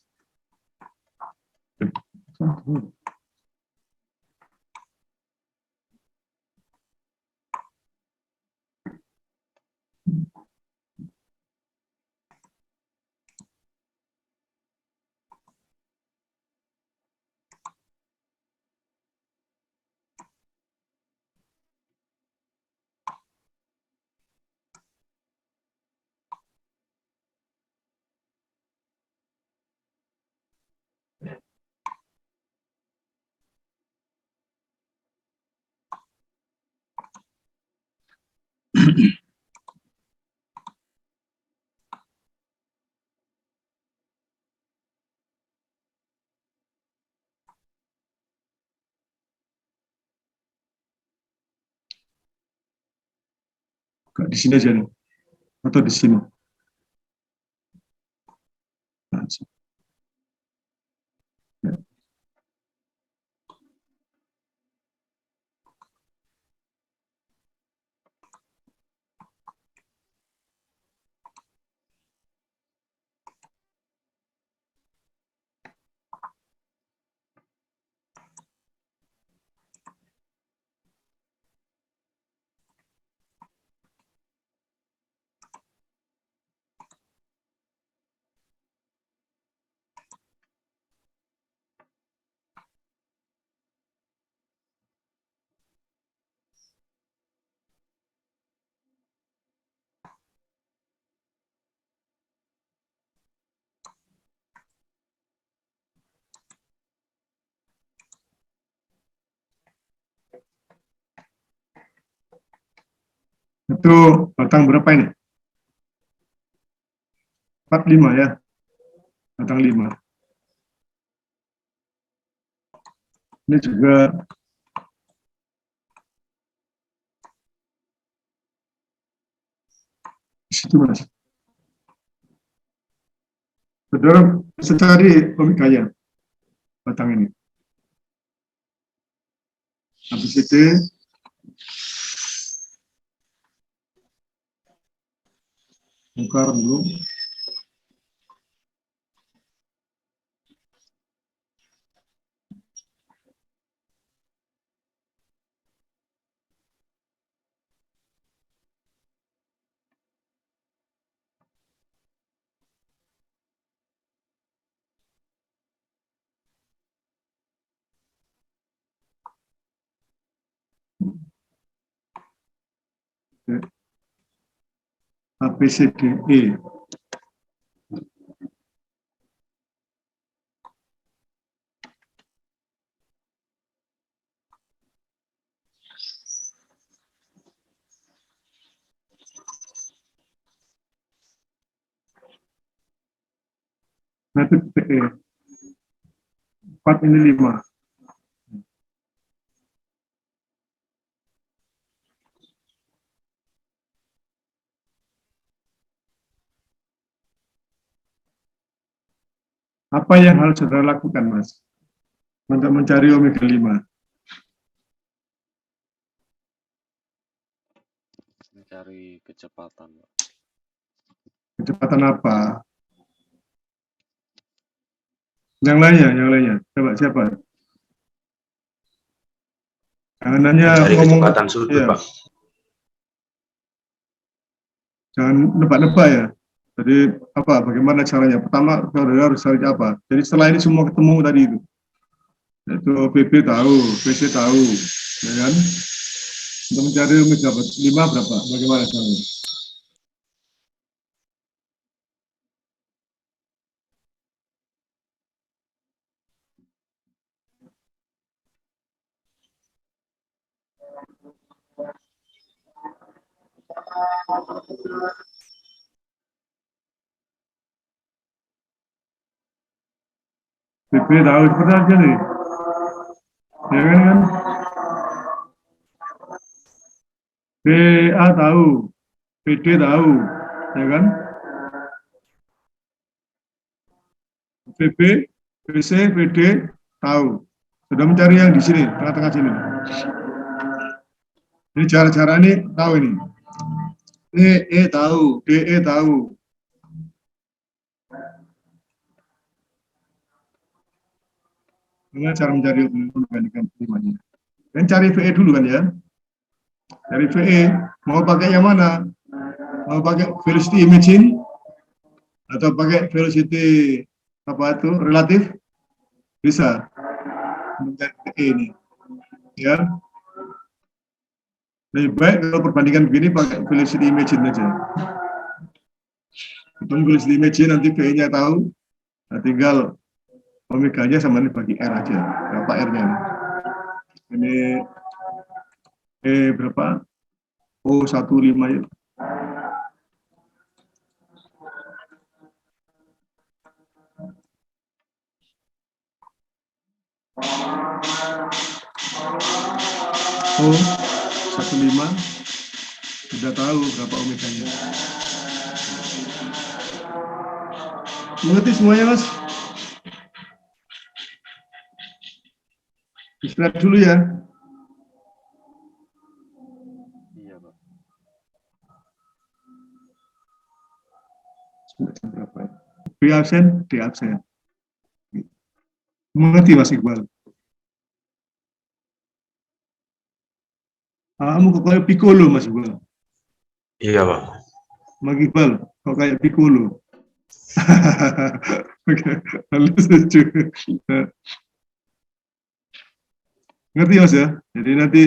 Enggak, di sini aja nih. Atau di sini. Nah, ya. Itu batang berapa ini? 45 ya, batang 5. Ini juga di situ Mas. Saudara bisa cari komikanya, batang ini. Habis itu bongkar dulu. ABCDE. Metode PE. 4 ini 5. Apa yang harus saudara lakukan, Mas, untuk mencari omega 5? Mencari kecepatan, Pak. Kecepatan apa? Yang lainnya. Coba siapa? Jangan hanya Mencari ngomong, kecepatan sudut, ya, Pak. jangan nebak-nebak ya. Jadi apa? Bagaimana caranya? Pertama, saudara harus cari apa? Jadi setelah ini semua ketemu tadi itu. Itu PP tahu, PC tahu, ya kan? Untuk mencari omega 5 berapa? Bagaimana caranya? PP tahu seperti aja nih, ya kan? PA tahu, PD tahu, ya kan? PP, PC, PD tahu. Sudah mencari yang di sini, tengah-tengah sini. Ini cara-cara ini tahu ini. E tahu, DE tahu. Dengan cara mencari membandingkan kelimanya. Dan cari VE dulu kan ya. Cari VE, mau pakai yang mana? Mau pakai velocity imaging atau pakai velocity apa itu relatif? Bisa mencari VE ini. Ya. Lebih baik kalau perbandingan begini pakai velocity imaging aja. Hitung velocity imaging nanti VE-nya tahu. Nah, tinggal omeganya sama ini bagi R aja. Berapa R-nya? Ini berapa? O15 ya. O15 Sudah tahu berapa omeganya. Mengerti semuanya, Mas? Istirahat dulu ya. Iya, Pak. Jam berapa ya? B absen, D absen. Mengerti, Mas Iqbal? Kamu kok kayak Piccolo, Mas Iqbal. Iya, Pak. Mas Iqbal, kok kayak Piccolo. Oke, lalu setuju. Ngerti, Mas ya? Jadi nanti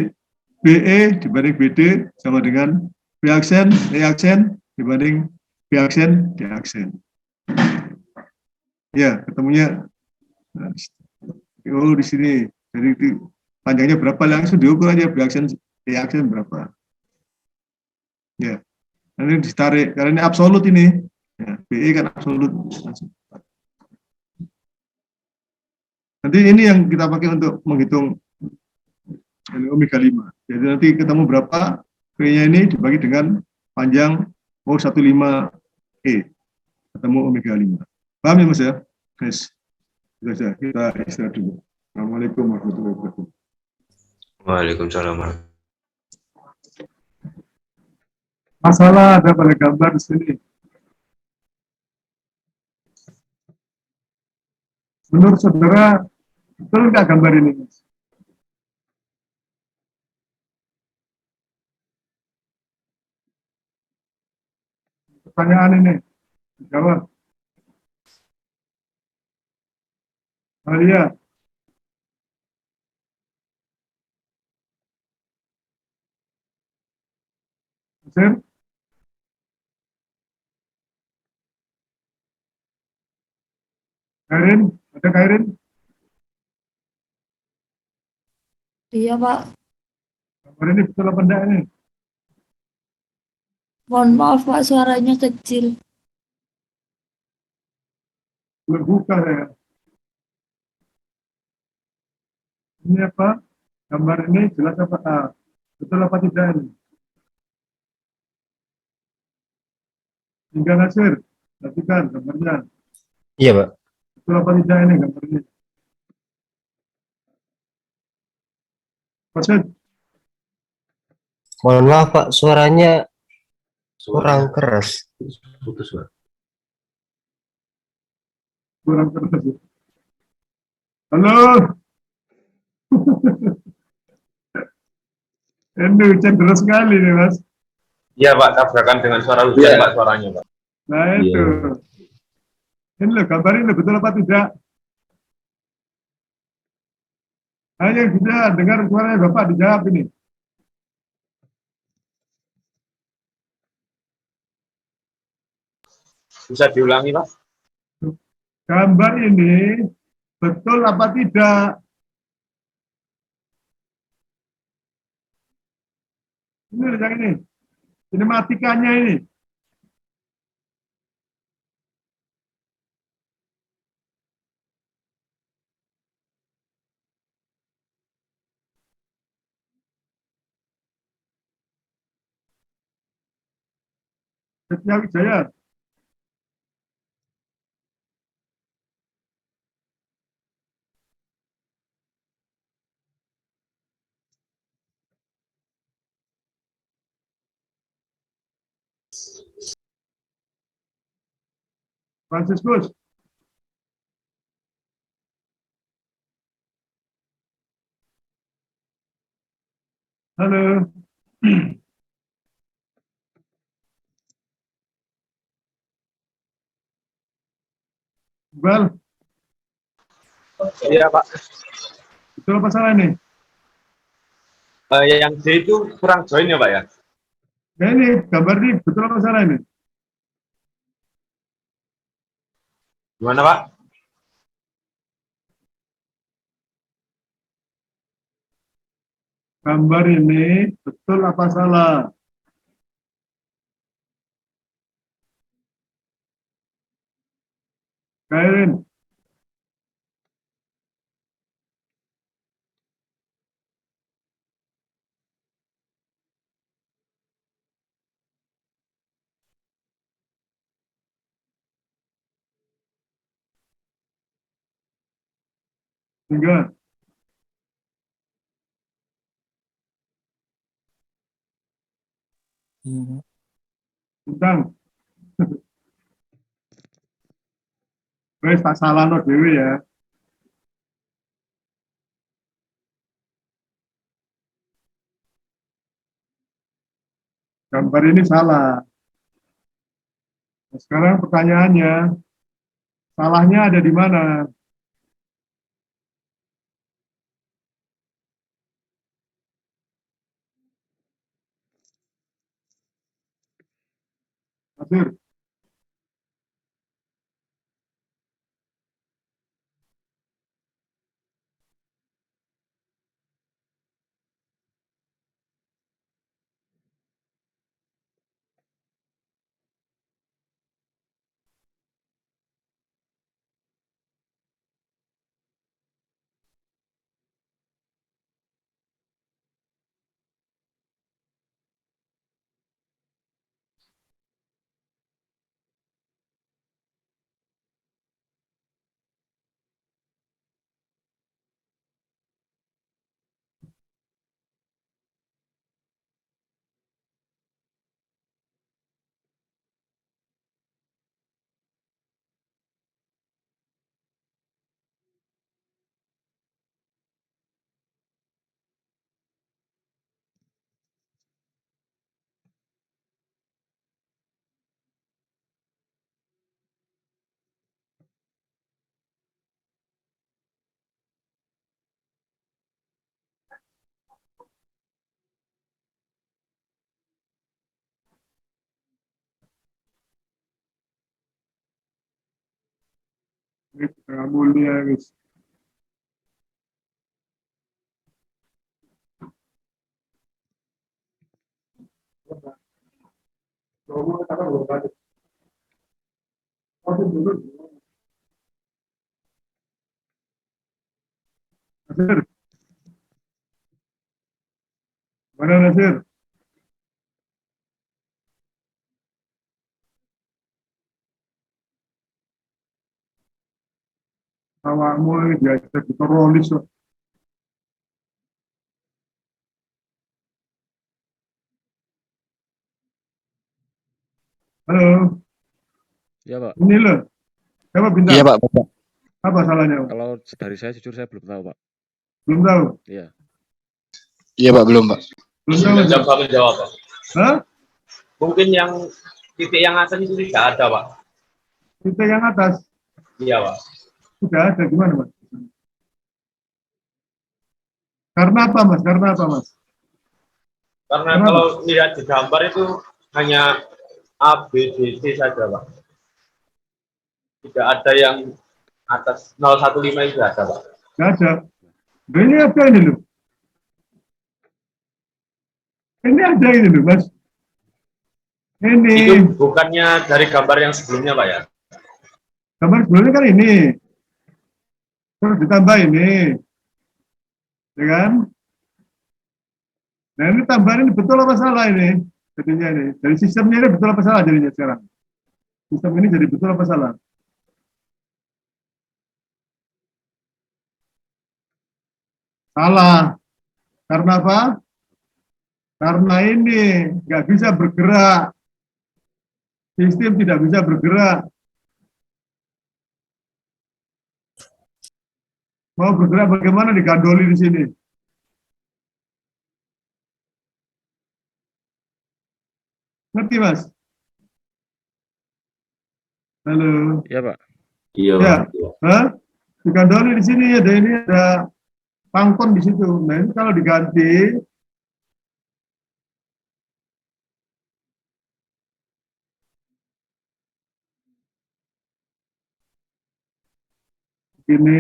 BE dibanding BD sama dengan B aksen, E aksen dibanding B aksen, D aksen. Ya, ketemunya oh di sini. Jadi panjangnya berapa langsung diukur aja B aksen, E aksen berapa. Ya, nanti ditarik karena ini absolut ini. Ya, BE kan absolut. Nanti ini yang kita pakai untuk menghitung omega 5. Jadi nanti ketemu berapa V-nya ini dibagi dengan panjang O15E. Ketemu omega 5. Paham ya, Mas ya? Guys, sudah saja kita istirahat dulu. Assalamualaikum warahmatullahi wabarakatuh. Waalaikumsalam. Masalah ada pada gambar di sini. Menurut saudara, betul nggak gambar ini, Mas? Pertanyaan ini, jawab. Maria, Mesir, Kairin, ada Kairin? Iya, Pak. Gambar ini betul apa enggak ini? Mohon maaf, Pak, suaranya kecil. Belum buka saya. Ini apa? Gambar ini jelas apa? Betul apa tidak ini? Hingga Nasir, perhatikan gambarnya. Iya, Pak. Betul apa tidak ini gambar ini? Maksud, Mohon maaf, Pak, suaranya kurang keras. Putus, Pak. kurang keras. Halo, ini hujan deras sekali nih, Mas. Iya, Pak, tabrakan dengan suara hujan, Pak, suaranya, Pak. Nah itu, ini loh gambar ini betul apa tidak? Hanya bisa dengar suaranya Bapak dijawab ini. Bisa diulangi, Pak? Gambar ini betul apa tidak? Ini loh yang ini, sinematikanya ini. Setia Wijaya. Franciscus. Halo. Iqbal, Iya, Pak. betul apa salah nih? Yang D itu kurang join ya, Pak, ya? Nah ini gambar ini betul apa salah ini? Gimana, Pak? Gambar ini betul apa salah? Kairin. Enggak. Iya, Pak. Bintang. Wes tak salah no dewe ya. Gambar ini salah. Nah, sekarang pertanyaannya, salahnya ada di mana? Nasir, nggak mulia, guys. Nasir, mana Nasir? Awakmu diajak teroris kok. Halo, Iya, Pak. ini loh. Siapa bintang? Iya, Pak. Bapak. Apa salahnya? Kalau dari saya jujur saya belum tahu, Pak. Belum tahu. Iya. Iya, Pak, belum, Pak. Belum tahu. Jam kami jawab, Pak. Hah? Mungkin yang titik yang atas itu tidak ada, Pak. Kita yang atas Iya, Pak. sudah ada gimana, Mas? Karena apa, Mas? Karena apa, Mas? Karena Kenapa? kalau lihat di gambar itu hanya A, B, D, C saja, Pak. Tidak ada yang atas 015 itu ada, Pak. Nggak ada. Nah, ini apa ini loh? Ini ada ini loh, Mas. Ini Itu bukannya dari gambar yang sebelumnya, Pak, ya? gambar sebelumnya kan ini. Terus ditambah ini. Ya kan? Nah, ini tambahan ini betul apa salah ini? Jadinya ini. Dari sistemnya ini betul apa salah jadinya sekarang? Sistem ini jadi betul apa salah? Salah. Karena apa? Karena ini nggak bisa bergerak. Sistem tidak bisa bergerak. Mau bergerak bagaimana digandoli di sini? Ngerti, Mas? Halo. Iya, Pak. Iya, Ya. Pak. Hah? Digandoli di sini ada ini ada pangkon di situ. Nah, ini kalau diganti ini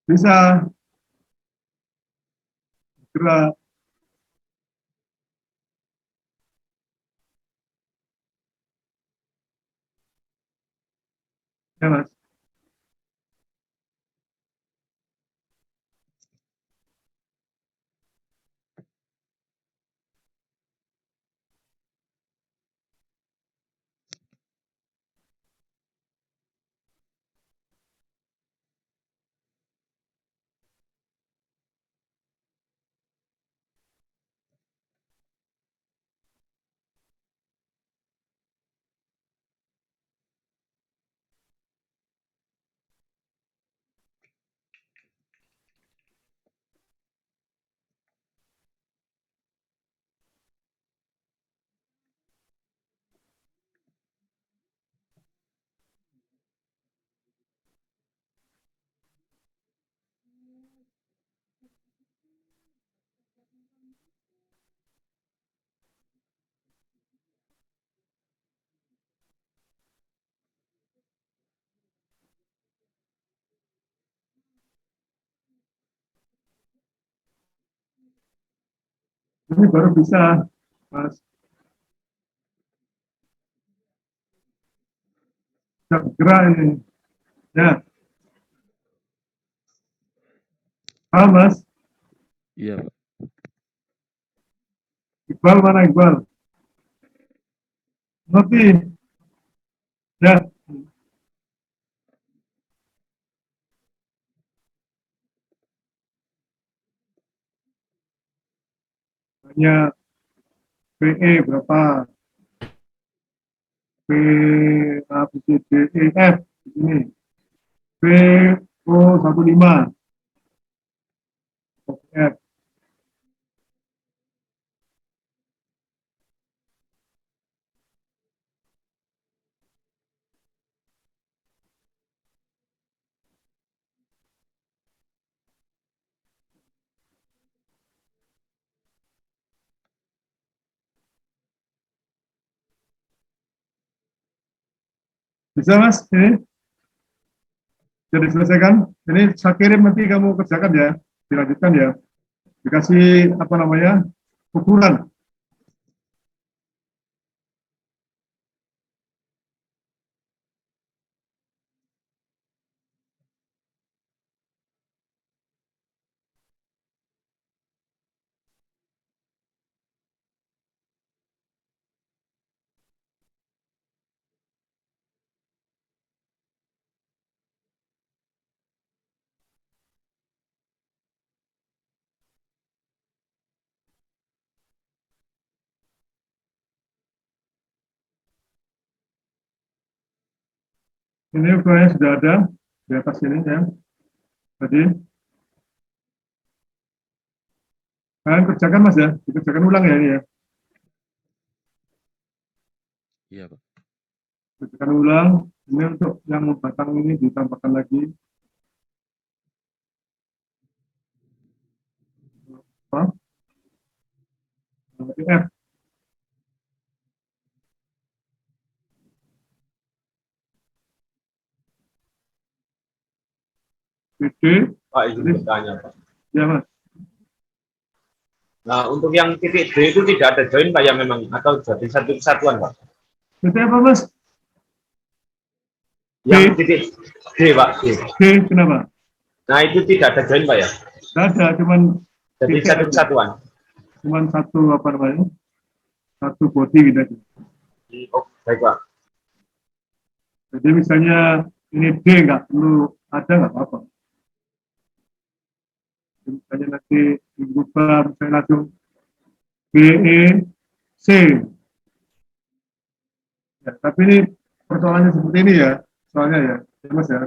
bisa gerak. Ya, Mas. Ini baru bisa, Mas. Sudah bergerak ini. Ya, paham, Mas. Iya, Pak. Iqbal mana Iqbal? Ngerti? Ya, hanya PE berapa? P, A, B, C, D, E, F. Di sini. P, O, 15. F. Bisa, Mas? Ini sudah diselesaikan. Ini saya kirim, nanti kamu kerjakan ya. Dilanjutkan ya. Dikasih apa namanya? Ukuran. Ini ukurannya sudah ada di atas ini ya. Tadi kalian kerjakan, Mas ya. Dikerjakan ulang ya ini ya. Iya, Pak. Kerjakan ulang. Ini untuk yang batang ini ditambahkan lagi. Apa? F. PD. Pak izin bertanya, Pak. Ya, Mas. Nah, untuk yang titik D itu tidak ada join Pak ya memang atau jadi satu kesatuan Pak? PD apa, Mas? Yang titik D Pak. D. D, kenapa? Nah itu tidak ada join Pak ya? Tidak ada, cuman Jadi titik satu aja. kesatuan. Cuman satu apa namanya? Satu body gitu aja. Oh, baik Pak. Jadi misalnya ini D nggak perlu ada, nggak apa-apa. Misalnya nanti diubah, misalnya langsung B, E, C. Ya, tapi ini persoalannya seperti ini ya, soalnya ya, Mas ya.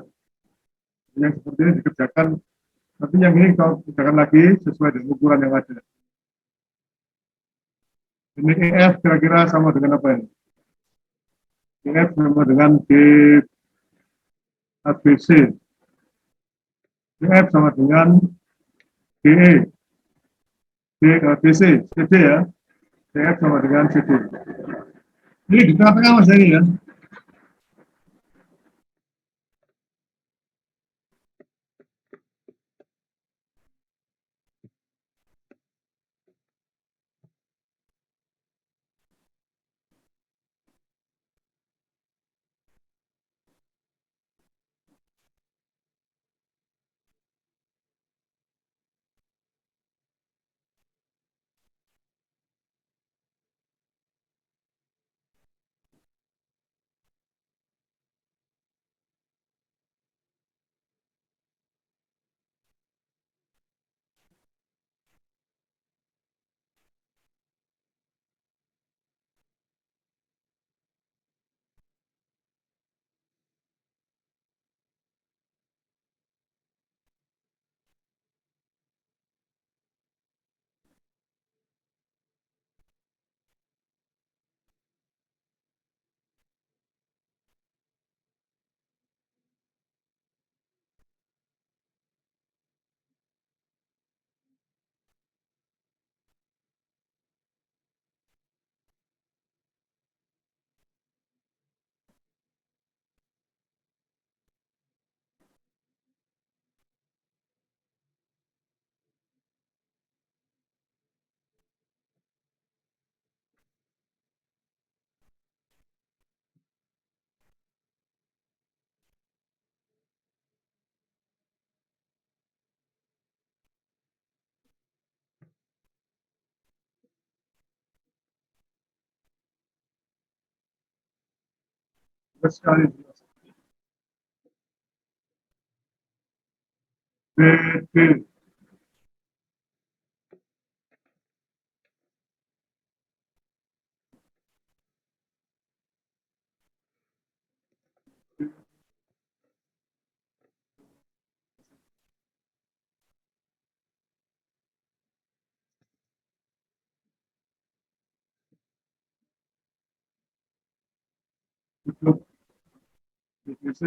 Yang seperti ini dikerjakan, tapi yang ini kalau kerjakan lagi sesuai dengan ukuran yang ada. Ini EF kira-kira sama dengan apa ini? EF sama dengan D, ABC. EF sama dengan DE, DC, CD ya. EF sama dengan CD. Ini di tengah-tengah, Mas ini ya. Sekali. BD. Untuk BDC.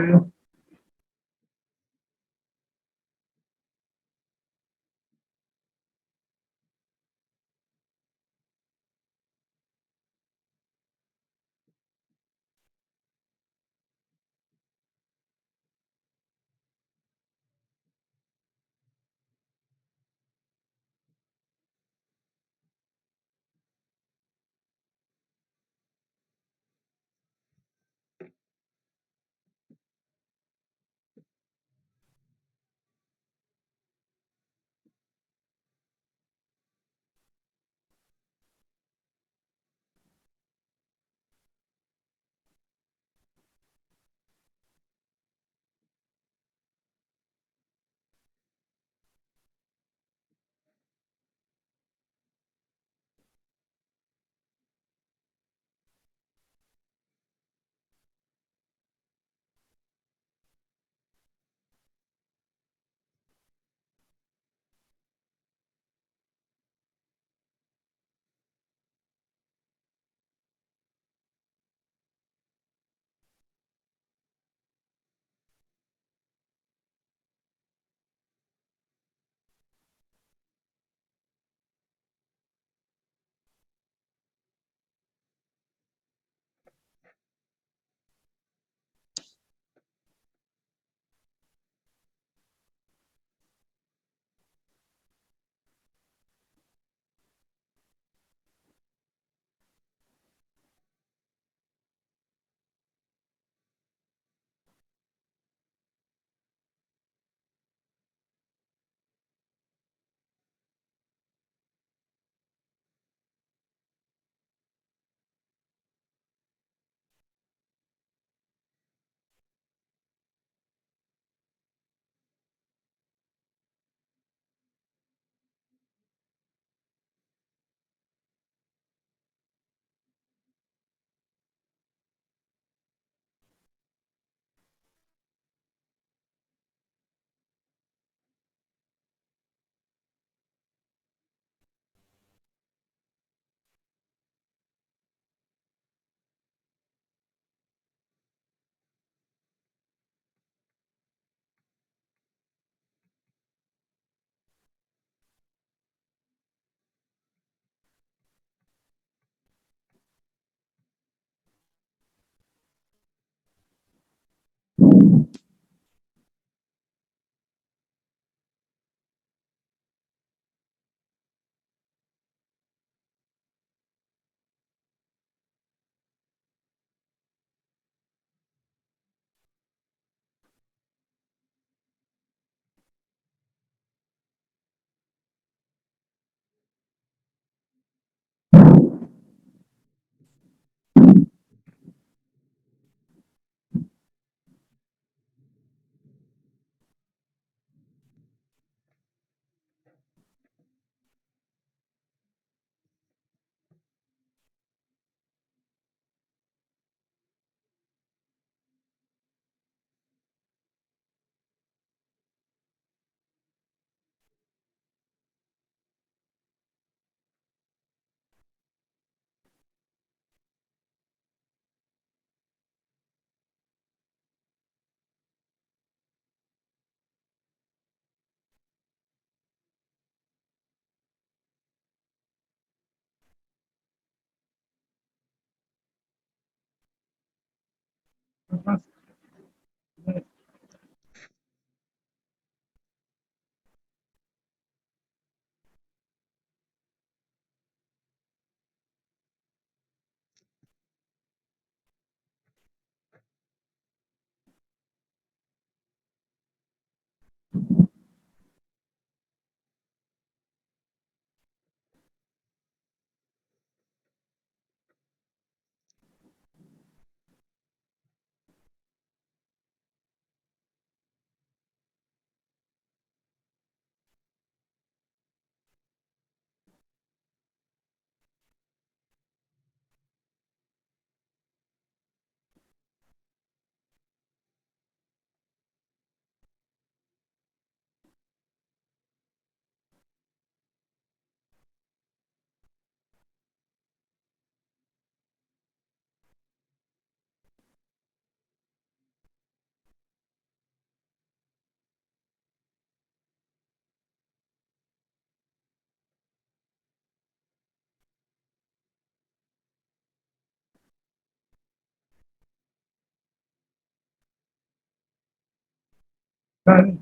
Nah, ini.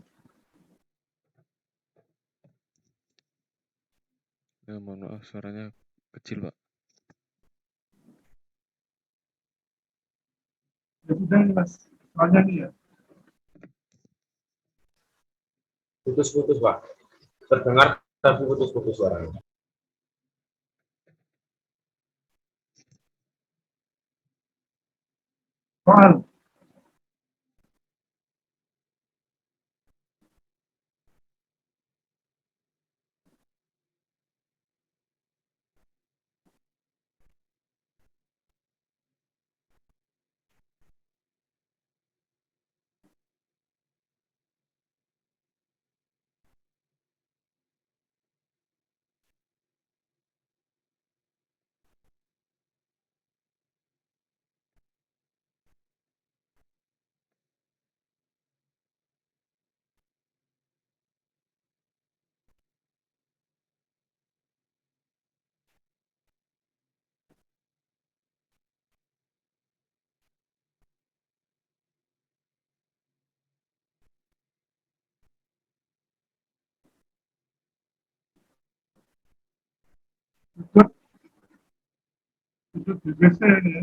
Ya, mohon maaf suaranya kecil, Pak. Ya sudah ini Mas, soalnya nih ya. Putus-putus, Pak. Terdengar tapi putus-putus suaranya. Soal, ikut, ikut BBC ini ya.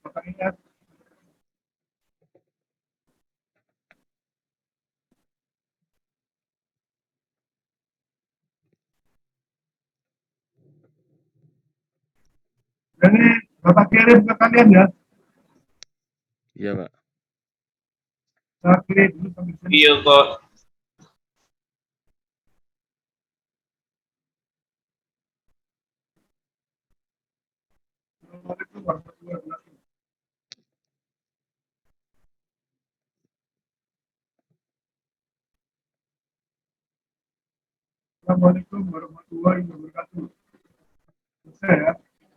Bapak ingat, ini Bapak kirim ke kalian ya. Iya, Pak. Saya kirim dulu sampai sini. Iya, kok. Assalamualaikum warahmatullahi wabarakatuh. Assalamualaikum warahmatullahi wabarakatuh. Selesai ya.